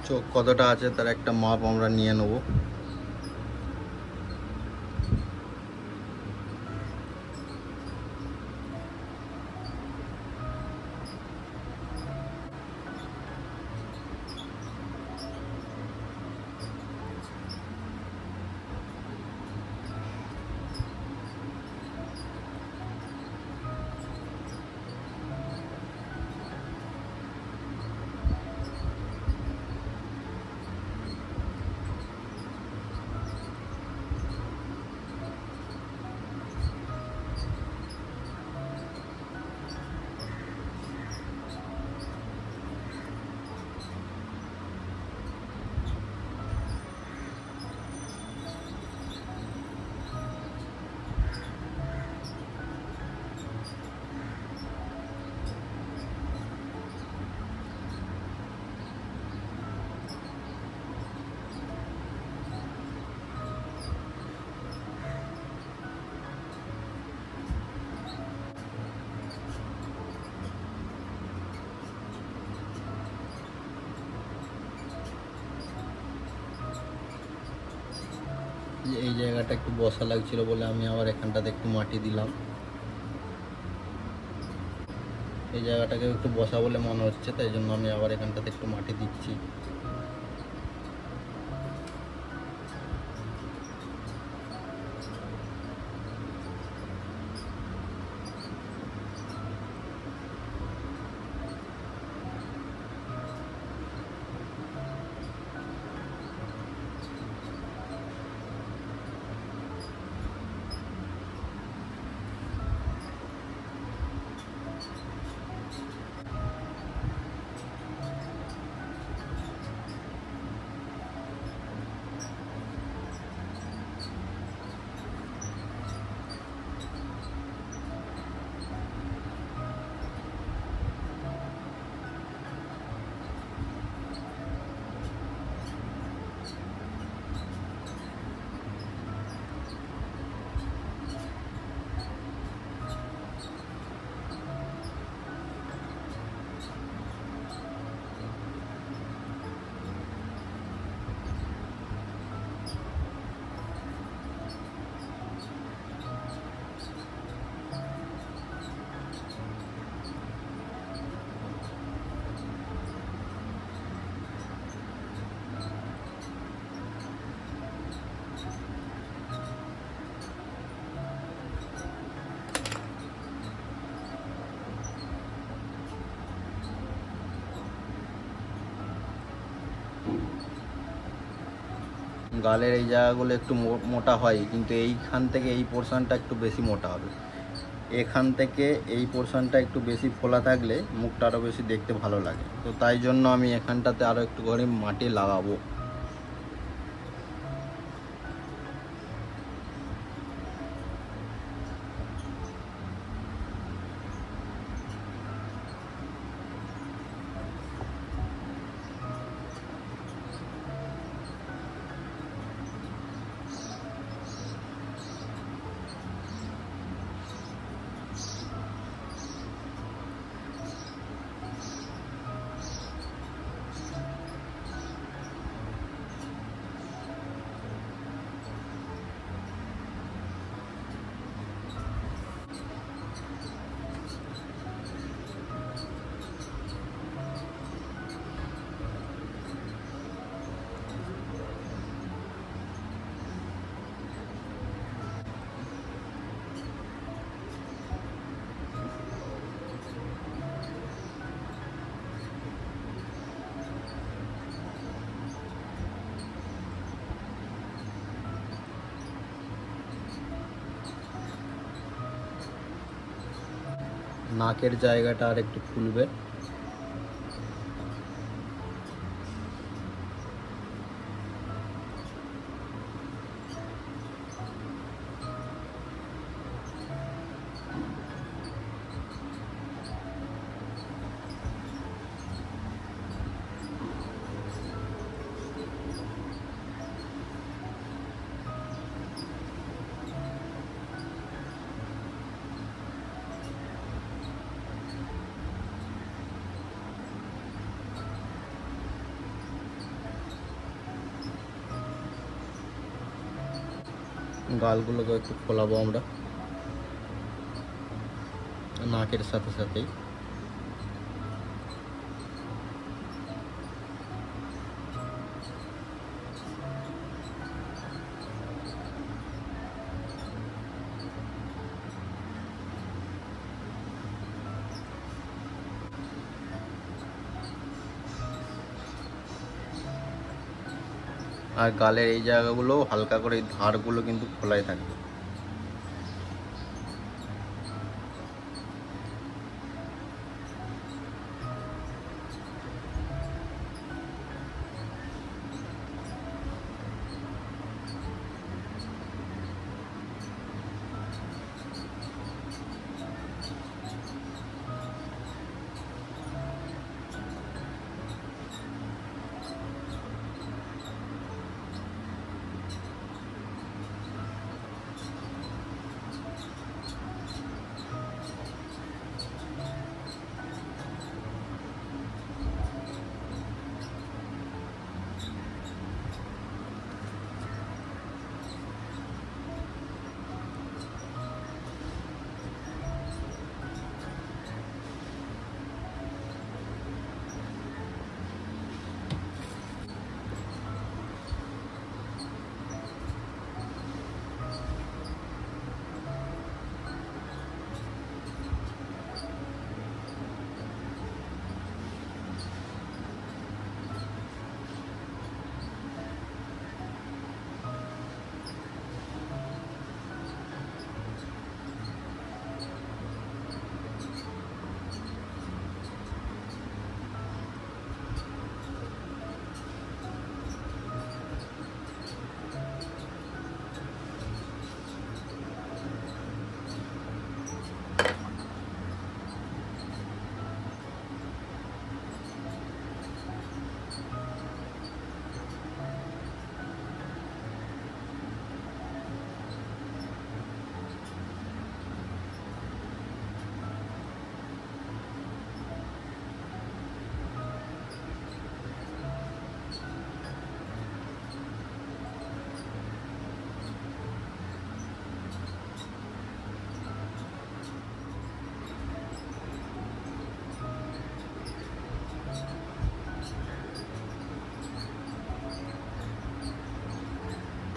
[SPEAKER 2] চোখ কতটা আছে তার একটা মাপ আমরা নিয়ে নেব। এই জায়গাটা একটু বসা লাগছিল বলে আমি আবার এখানটাতে একটু মাটি দিলাম। এই জায়গাটাকে একটু বসা বলে মনে হচ্ছে, তাই জন্য আমি আবার এখানটাতে একটু মাটি দিচ্ছি। গালের এই জায়গাগুলো একটু মোটা হয়, কিন্তু এইখান থেকে এই পোর্শনটা একটু বেশি মোটা হবে। এখান থেকে এই পোর্শনটা একটু বেশি ফোলা থাকলে মুখটা আরও বেশি দেখতে ভালো লাগে। তো তাই জন্য আমি এখানটাতে আরও একটু করে মাটি লাগাবো। নাকের জায়গাটা আর একটু খুলবে। গালগুলোকে একটু খোলাবো আমরা নাকের সাথে সাথেই। আর গালের এই জায়গাগুলো হালকা করে এই ধারগুলো কিন্তু খোলাই থাকবে।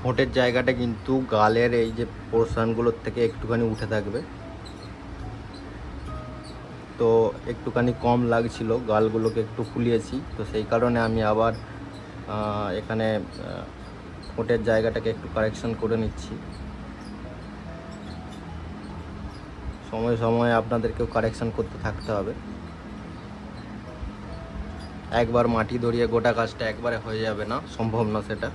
[SPEAKER 2] ঠোঁটের জায়গাটা কিন্তু গালের এই যে পোর্শনগুলোর থেকে একটুখানি উঠে থাকবে, তো একটুখানি কম লাগছিল, গালগুলোকে একটু ফুলিয়েছি, তো সেই কারণে আমি আবার এখানে ঠোঁটের জায়গাটাকে একটু কারেকশন করে নিচ্ছি। সময় সময় আপনাদেরকেও কারেকশন করতে থাকতে হবে। একবার মাটি ধরিয়ে গোটা কাজটা একবারে হয়ে যাবে না, সম্ভব না সেটা।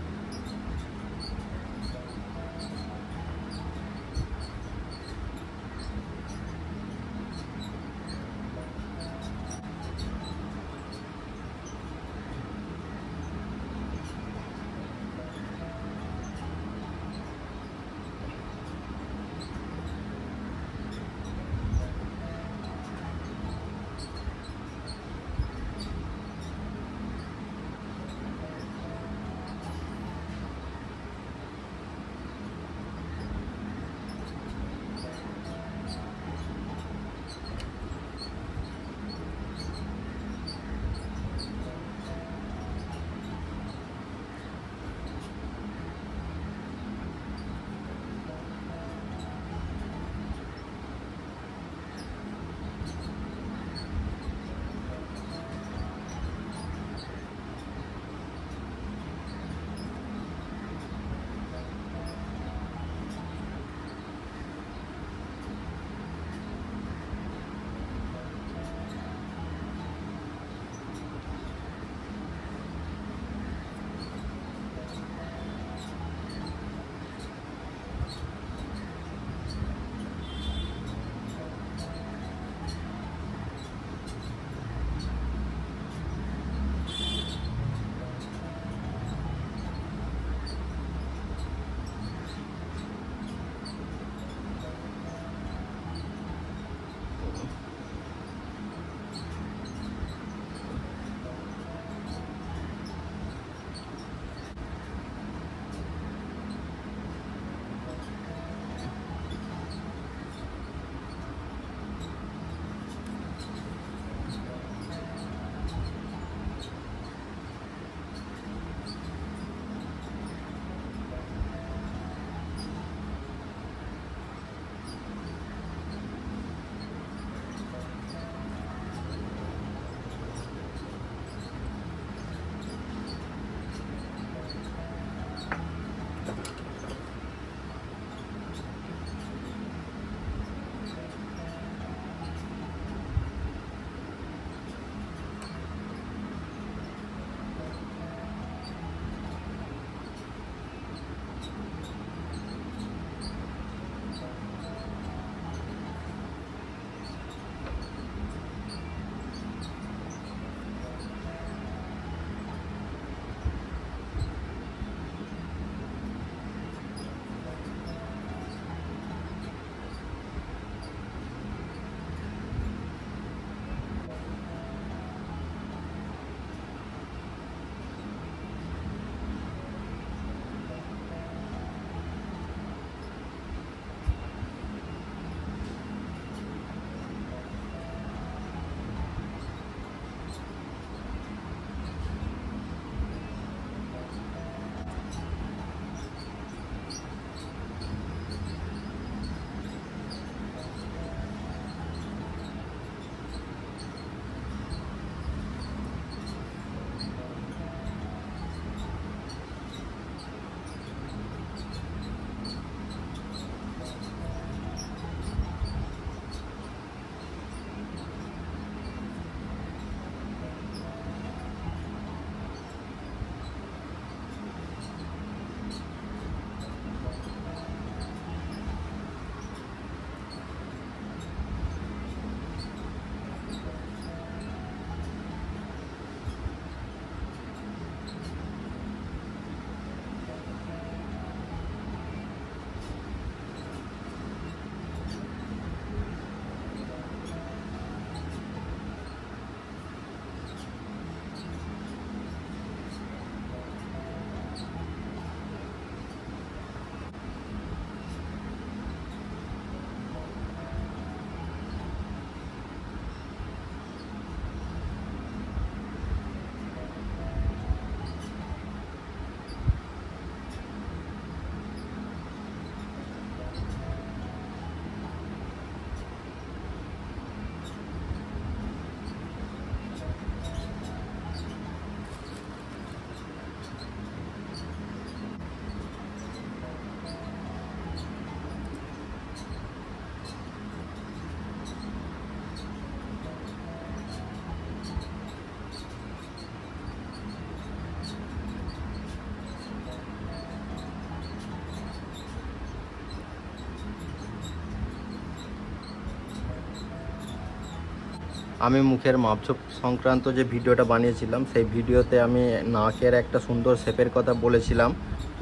[SPEAKER 2] আমি মুখের মাপঝোপ সংক্রান্ত যে ভিডিওটা বানিয়েছিলাম সেই ভিডিওতে আমি নাকের একটা সুন্দর শেপের কথা বলেছিলাম।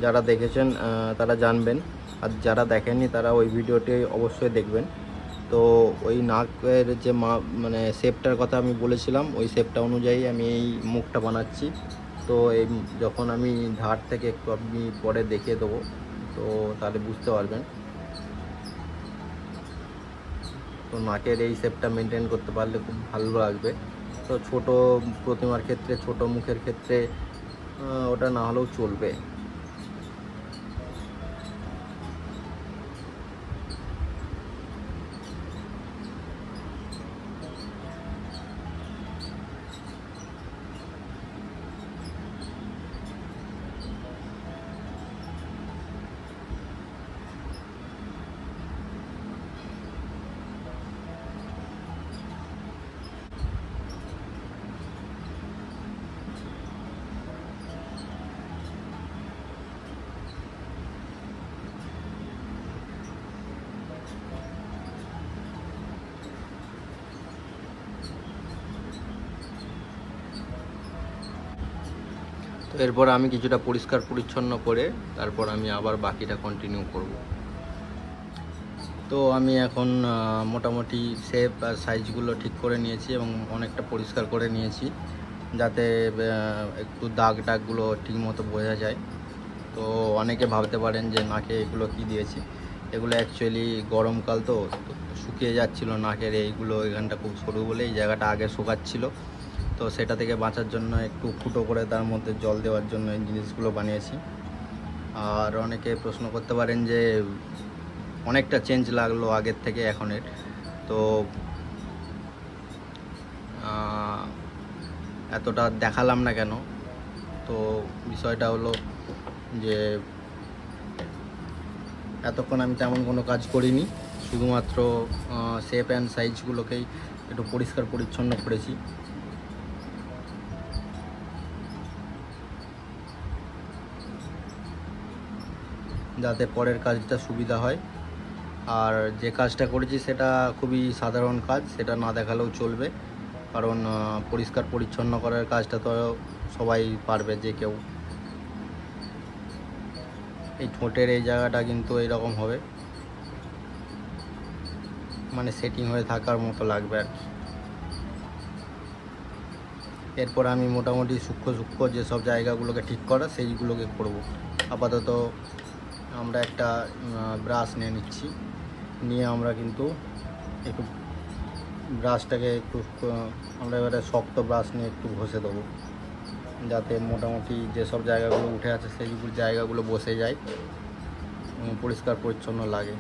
[SPEAKER 2] যারা দেখেছেন তারা জানবেন, আর যারা দেখেননি তারা ওই ভিডিওটি অবশ্যই দেখবেন। তো ওই নাকের যে মানে শেপটার কথা আমি বলেছিলাম, ওই শেপটা অনুযায়ী আমি এই মুখটা বানাচ্ছি। তো এই যখন আমি ধার থেকে একটু আপনি পরে দেখিয়ে দেবো, তো তাহলে বুঝতে পারবেন। তো নাকের এই শেপটা মেনটেন করতে পারলে খুব ভালো লাগবে। তো ছোট প্রতিমার ক্ষেত্রে, ছোট মুখের ক্ষেত্রে ওটা না হলেও চলবে। তো এরপর আমি কিছুটা পরিষ্কার পরিচ্ছন্ন করে তারপর আমি আবার বাকিটা কন্টিনিউ করব। তো আমি এখন মোটামুটি শেপ আর সাইজগুলো ঠিক করে নিয়েছি এবং অনেকটা পরিষ্কার করে নিয়েছি, যাতে একটু দাগ টাগগুলো ঠিকমতো বোঝা যায়। তো অনেকে ভাবতে পারেন যে নাকে এগুলো কি দিয়েছি, এগুলো অ্যাকচুয়ালি গরমকাল তো শুকিয়ে যাচ্ছিলো নাকের এইগুলো, এখানটা খুব সরু বলে এই জায়গাটা আগে শুকাচ্ছিল। তো সেটা থেকে বাঁচার জন্য একটু ফুটো করে তার মধ্যে জল দেওয়ার জন্য এই জিনিসগুলো বানিয়েছি। আর অনেকে প্রশ্ন করতে পারেন যে অনেকটা চেঞ্জ লাগলো আগের থেকে এখনের, তো এতটা দেখালাম না কেন। তো বিষয়টা হলো যে এতক্ষণ আমি তেমন কোনো কাজ করিনি, শুধুমাত্র শেপ অ্যান্ড সাইজগুলোকেই একটু পরিষ্কার পরিচ্ছন্ন করেছি। যাতে পরের কাজটা সুবিধা হয়। আর যে কাজটা করেছি সেটা খুবই সাধারণ কাজ, সেটা না দেখালেও চলবে, কারণ পরিষ্কার পরিচ্ছন্ন করার কাজটা তো সবাই পারবে যে কেউ। এই ঠোঁটের এই জায়গাটা কিন্তু এইরকম হবে, মানে সেটিং হয়ে থাকার মতো লাগবে আর কি। এরপর আমি মোটামুটি সূক্ষ্ম সূক্ষ্ম যেসব জায়গাগুলোকে ঠিক করা সেইগুলোকে করব। আপাতত আমরা একটা ব্রাশ নিয়ে নিচ্ছি, নিয়ে আমরা কিন্তু একটু ব্রাশটাকে একটু আমরা এবারে শক্ত ব্রাশ নিয়ে একটু ঘষে দেবো, যাতে মোটামুটি যেসব জায়গাগুলো উঠে আছে সেই জায়গাগুলো বসে যায়, পরিষ্কার পরিচ্ছন্ন লাগে।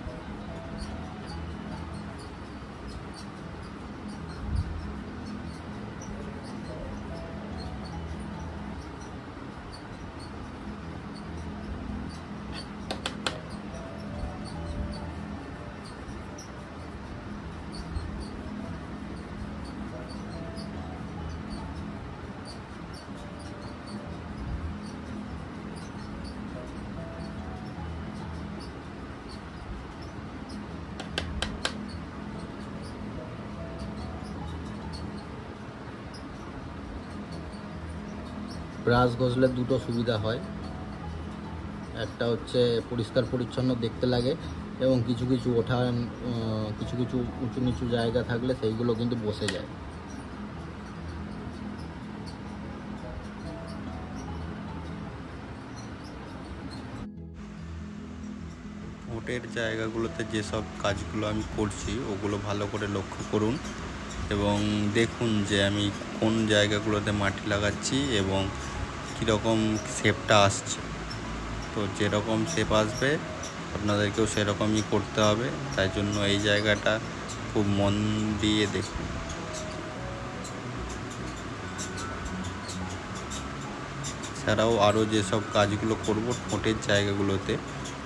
[SPEAKER 2] ব্রাশ ঘষলে দুটো সুবিধা হয়, একটা হচ্ছে পরিষ্কার পরিচ্ছন্ন দেখতে লাগে, এবং কিছু কিছু কিছু কিছু উঁচু নিচু জায়গা থাকলে সেইগুলো কিন্তু বসে যায়।
[SPEAKER 1] ঠোঁটের জায়গাগুলোতে যেসব কাজগুলো আমি করছি ওগুলো ভালো করে লক্ষ্য করুন এবং দেখুন যে আমি কোন জায়গাগুলোতে মাটি লাগাচ্ছি এবং কীরকম শেপটা আসছে। তো যেরকম শেপ আসবে আপনাদেরকেও সেরকমই করতে হবে, তাই জন্য এই জায়গাটা খুব মন দিয়ে দেখুন। এছাড়াও আরও যেসব কাজগুলো করব ঠোঁটের জায়গাগুলোতে,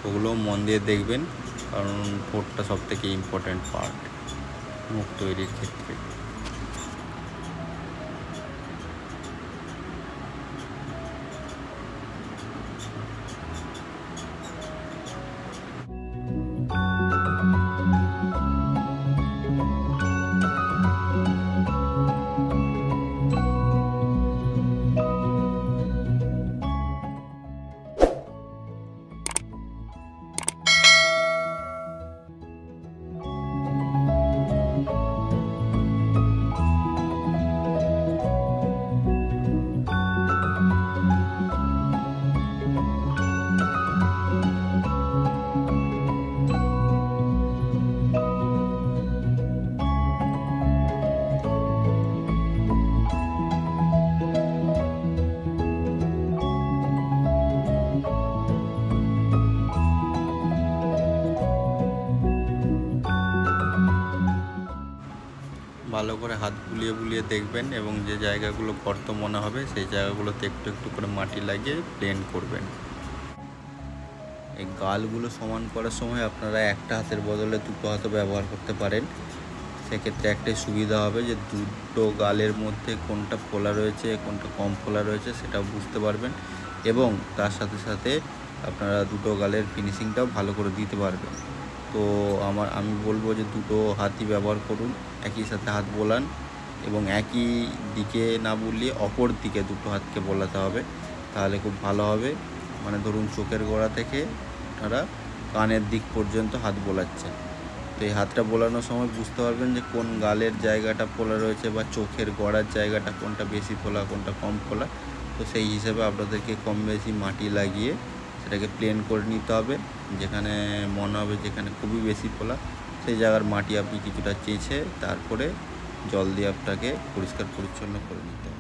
[SPEAKER 1] ওগুলো মন দিয়ে দেখবেন, কারণ ঠোঁটটা সবথেকে ইম্পর্ট্যান্ট পার্ট মুখ তৈরির ক্ষেত্রে। করে হাত বুলিয়ে বুলিয়ে দেখবেন এবং যে জায়গাগুলো গর্ত মনে হবে সেই জায়গাগুলোতে একটু একটু করে মাটি লাগিয়ে প্লেন করবেন। এই গালগুলো সমান করার সময় আপনারা একটা হাতের বদলে দুটো হাতও ব্যবহার করতে পারেন। সেক্ষেত্রে একটাই সুবিধা হবে যে দুটো গালের মধ্যে কোনটা ফোলা রয়েছে কোনটা কম ফোলা রয়েছে সেটাও বুঝতে পারবেন এবং তার সাথে সাথে আপনারা দুটো গালের ফিনিশিংটাও ভালো করে দিতে পারবেন। তো আমি বলবো যে দুটো হাতই ব্যবহার করুন, একই সাথে হাত বোলান এবং একই দিকে না বুলিয়ে অপর দিকে দুটো হাতকে বোলাতে হবে, তাহলে খুব ভালো হবে। মানে ধরুন চোখের গোড়া থেকে আপনারা কানের দিক পর্যন্ত হাত বোলাচ্ছেন, তো এই হাতটা বোলানোর সময় বুঝতে পারবেন যে কোন গালের জায়গাটা ফোলা রয়েছে বা চোখের গোড়ার জায়গাটা কোনটা বেশি ফোলা কোনটা কম ফোলা। তো সেই হিসেবে আপনাদেরকে কম বেশি মাটি লাগিয়ে সেটাকে প্লেন করে নিতে হবে। যেখানে মনে হবে যেখানে খুবই বেশি ফোলা সেই জায়গার মাটি আপনি কিছুটা চেঁচে তারপরে জল দিয়ে আপনাকে পরিষ্কার পরিচ্ছন্ন করে নিতে হবে।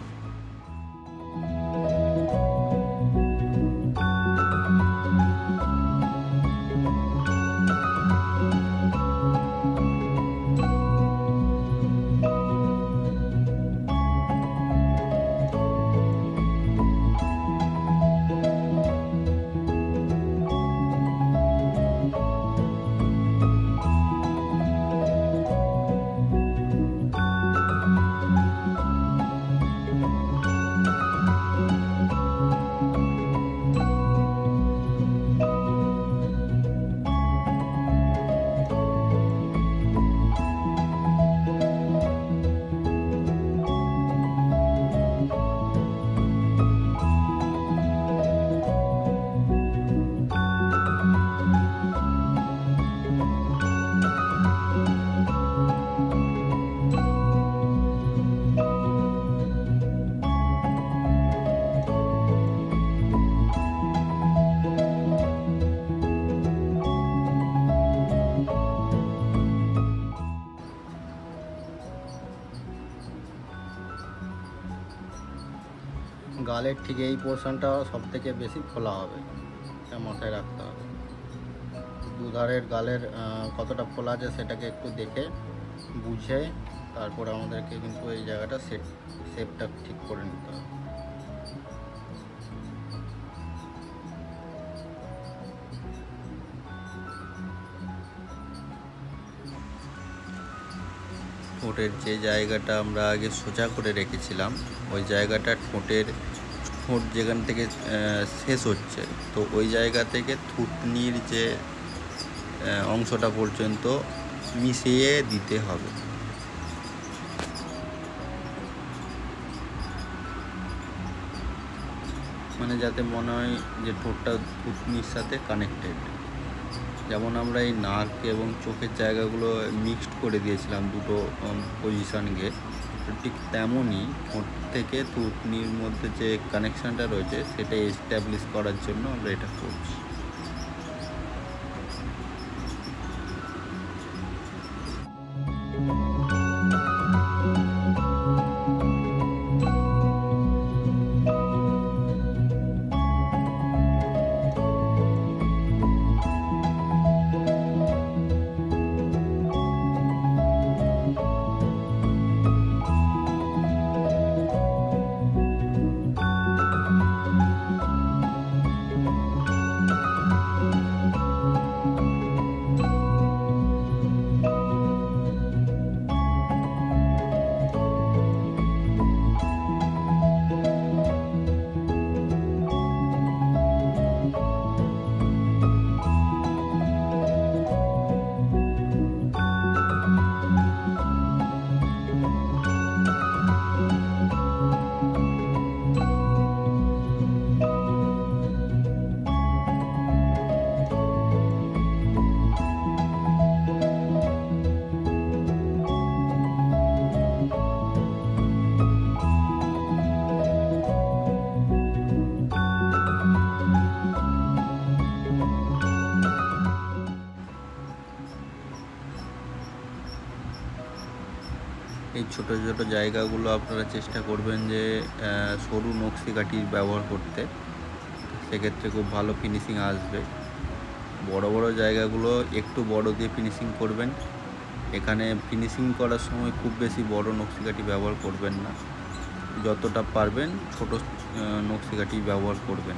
[SPEAKER 2] গালের ঠিক এই পোর্শনটা সব থেকে বেশি ফোলা হবে, এটা মাথায় রাখতে হবে। দুধারের গালের কতটা ফোলা আছে সেটাকে একটু দেখে বুঝে তারপর আমাদেরকে কিন্তু এই জায়গাটা শেপটা ঠিক করে নিতে হবে।
[SPEAKER 1] ঠোঁটের যে জায়গাটা আমরা আগে সোজা করে রেখেছিলাম ওই জায়গাটা ঠোঁট যেখান থেকে শেষ হচ্ছে, তো ওই জায়গা থেকে থুতনির যে অংশটা পর্যন্ত মিশিয়ে দিতে হবে। মানে যাতে মনে হয় যে ঠোঁটটা থুতনির সাথে কানেক্টেড। যেমন আমরা এই নাক এবং চোখের জায়গাগুলো মিক্সড করে দিয়েছিলাম দুটো পজিশনকে, ঠিক তেমনই ঠোঁট থেকে থুতনির মধ্যে যে কানেকশানটা রয়েছে সেটা এস্টাবলিশ করার জন্য আমরা এটা করছি। এই ছোটো ছোটো জায়গাগুলো আপনারা চেষ্টা করবেন যে সরু নকশি কাঠির ব্যবহার করতে, সেক্ষেত্রে খুব ভালো ফিনিশিং আসবে। বড় বড় জায়গাগুলো একটু বড় দিয়ে ফিনিশিং করবেন
[SPEAKER 3] এখানে ফিনিশিং করার সময় খুব বেশি বড় নকশিকাঠি ব্যবহার করবেন না, যতটা পারবেন ছোট নকশিকাঠি ব্যবহার করবেন।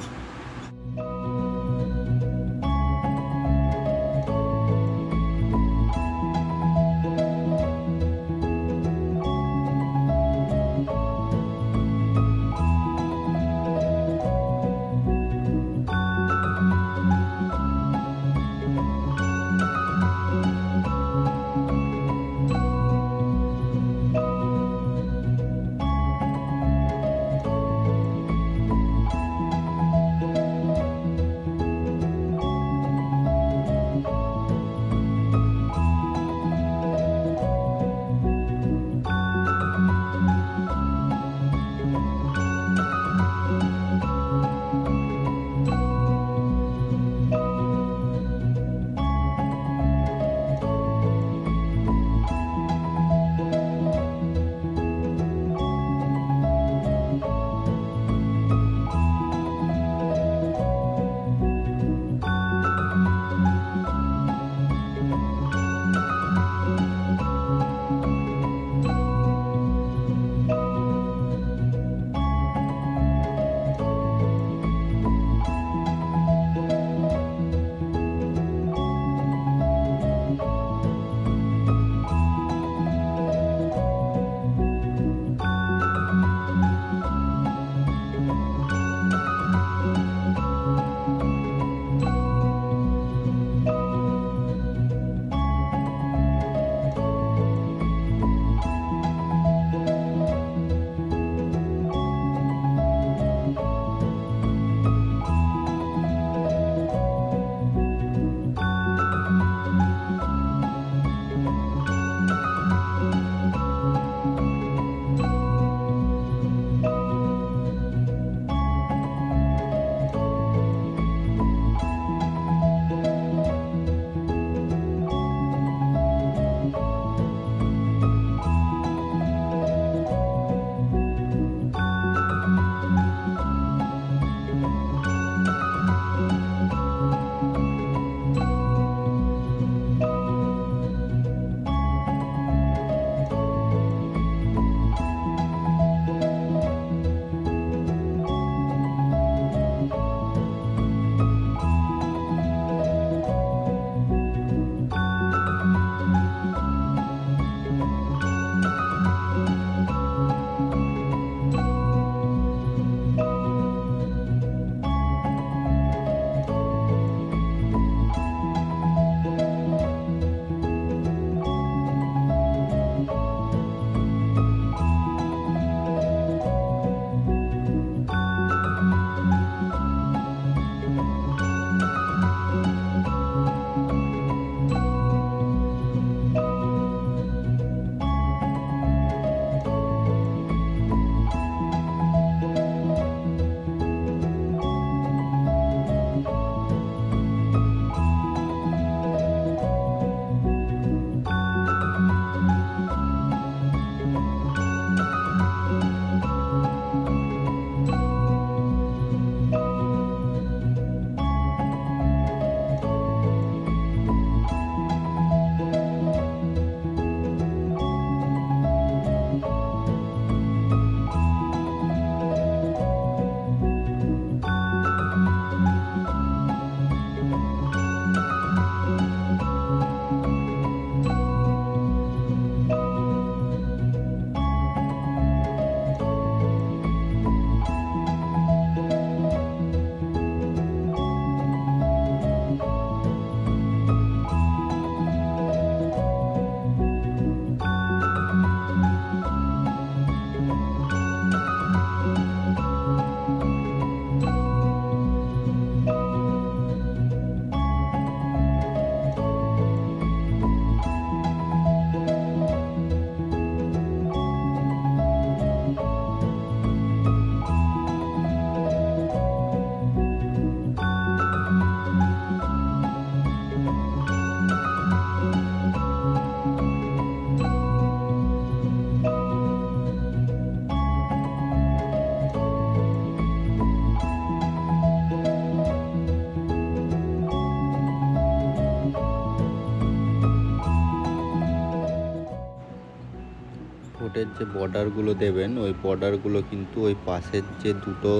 [SPEAKER 3] পাশের যে বর্ডারগুলো দেবেন ওই বর্ডারগুলো কিন্তু ওই পাশের যে দুটো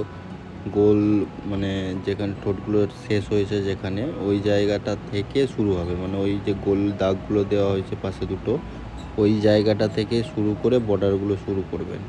[SPEAKER 3] গোল মানে যেখানে ঠোঁটগুলো শেষ হয়েছে যেখানে ওই জায়গাটা থেকে শুরু হবে, মানে ওই যে গোল দাগগুলো দেওয়া হয়েছে পাশে দুটো ওই জায়গাটা থেকে শুরু করে বর্ডারগুলো শুরু করবেন।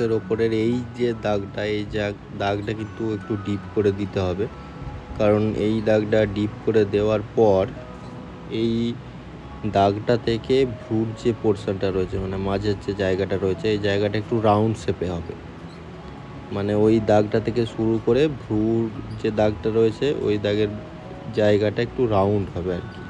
[SPEAKER 3] মুখের ওপরের এই যে দাগটা, এই দাগটা কিন্তু একটু ডিপ করে দিতে হবে, কারণ এই দাগটা ডিপ করে দেওয়ার পর এই দাগটা থেকে ভ্রুর যে পোর্শনটা রয়েছে, মানে মাঝের যে জায়গাটা রয়েছে, এই জায়গাটা একটু রাউন্ড শেপে হবে। মানে ওই দাগটা থেকে শুরু করে ভ্রুর যে দাগটা রয়েছে ওই দাগের জায়গাটা একটু রাউন্ড হবে আর কি।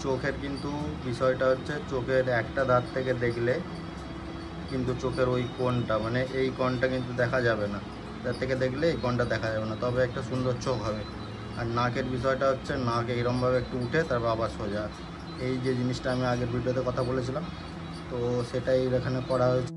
[SPEAKER 2] চোখের কিন্তু বিষয়টা হচ্ছে, চোখের একটা দাঁত থেকে দেখলে কিন্তু চোখের ওই কোণটা, মানে এই কোণটা কিন্তু দেখা যাবে না, দাঁত থেকে দেখলে এই কোণটা দেখা যাবে না, তবে একটা সুন্দর চোখ হবে। আর নাকের বিষয়টা হচ্ছে, নাক এইরকমভাবে একটু উঠে তারপর আবার সোজা, এই যে জিনিসটা আমি আগের ভিডিওতে কথা বলেছিলাম, তো সেটাই এখানে করা হয়েছে।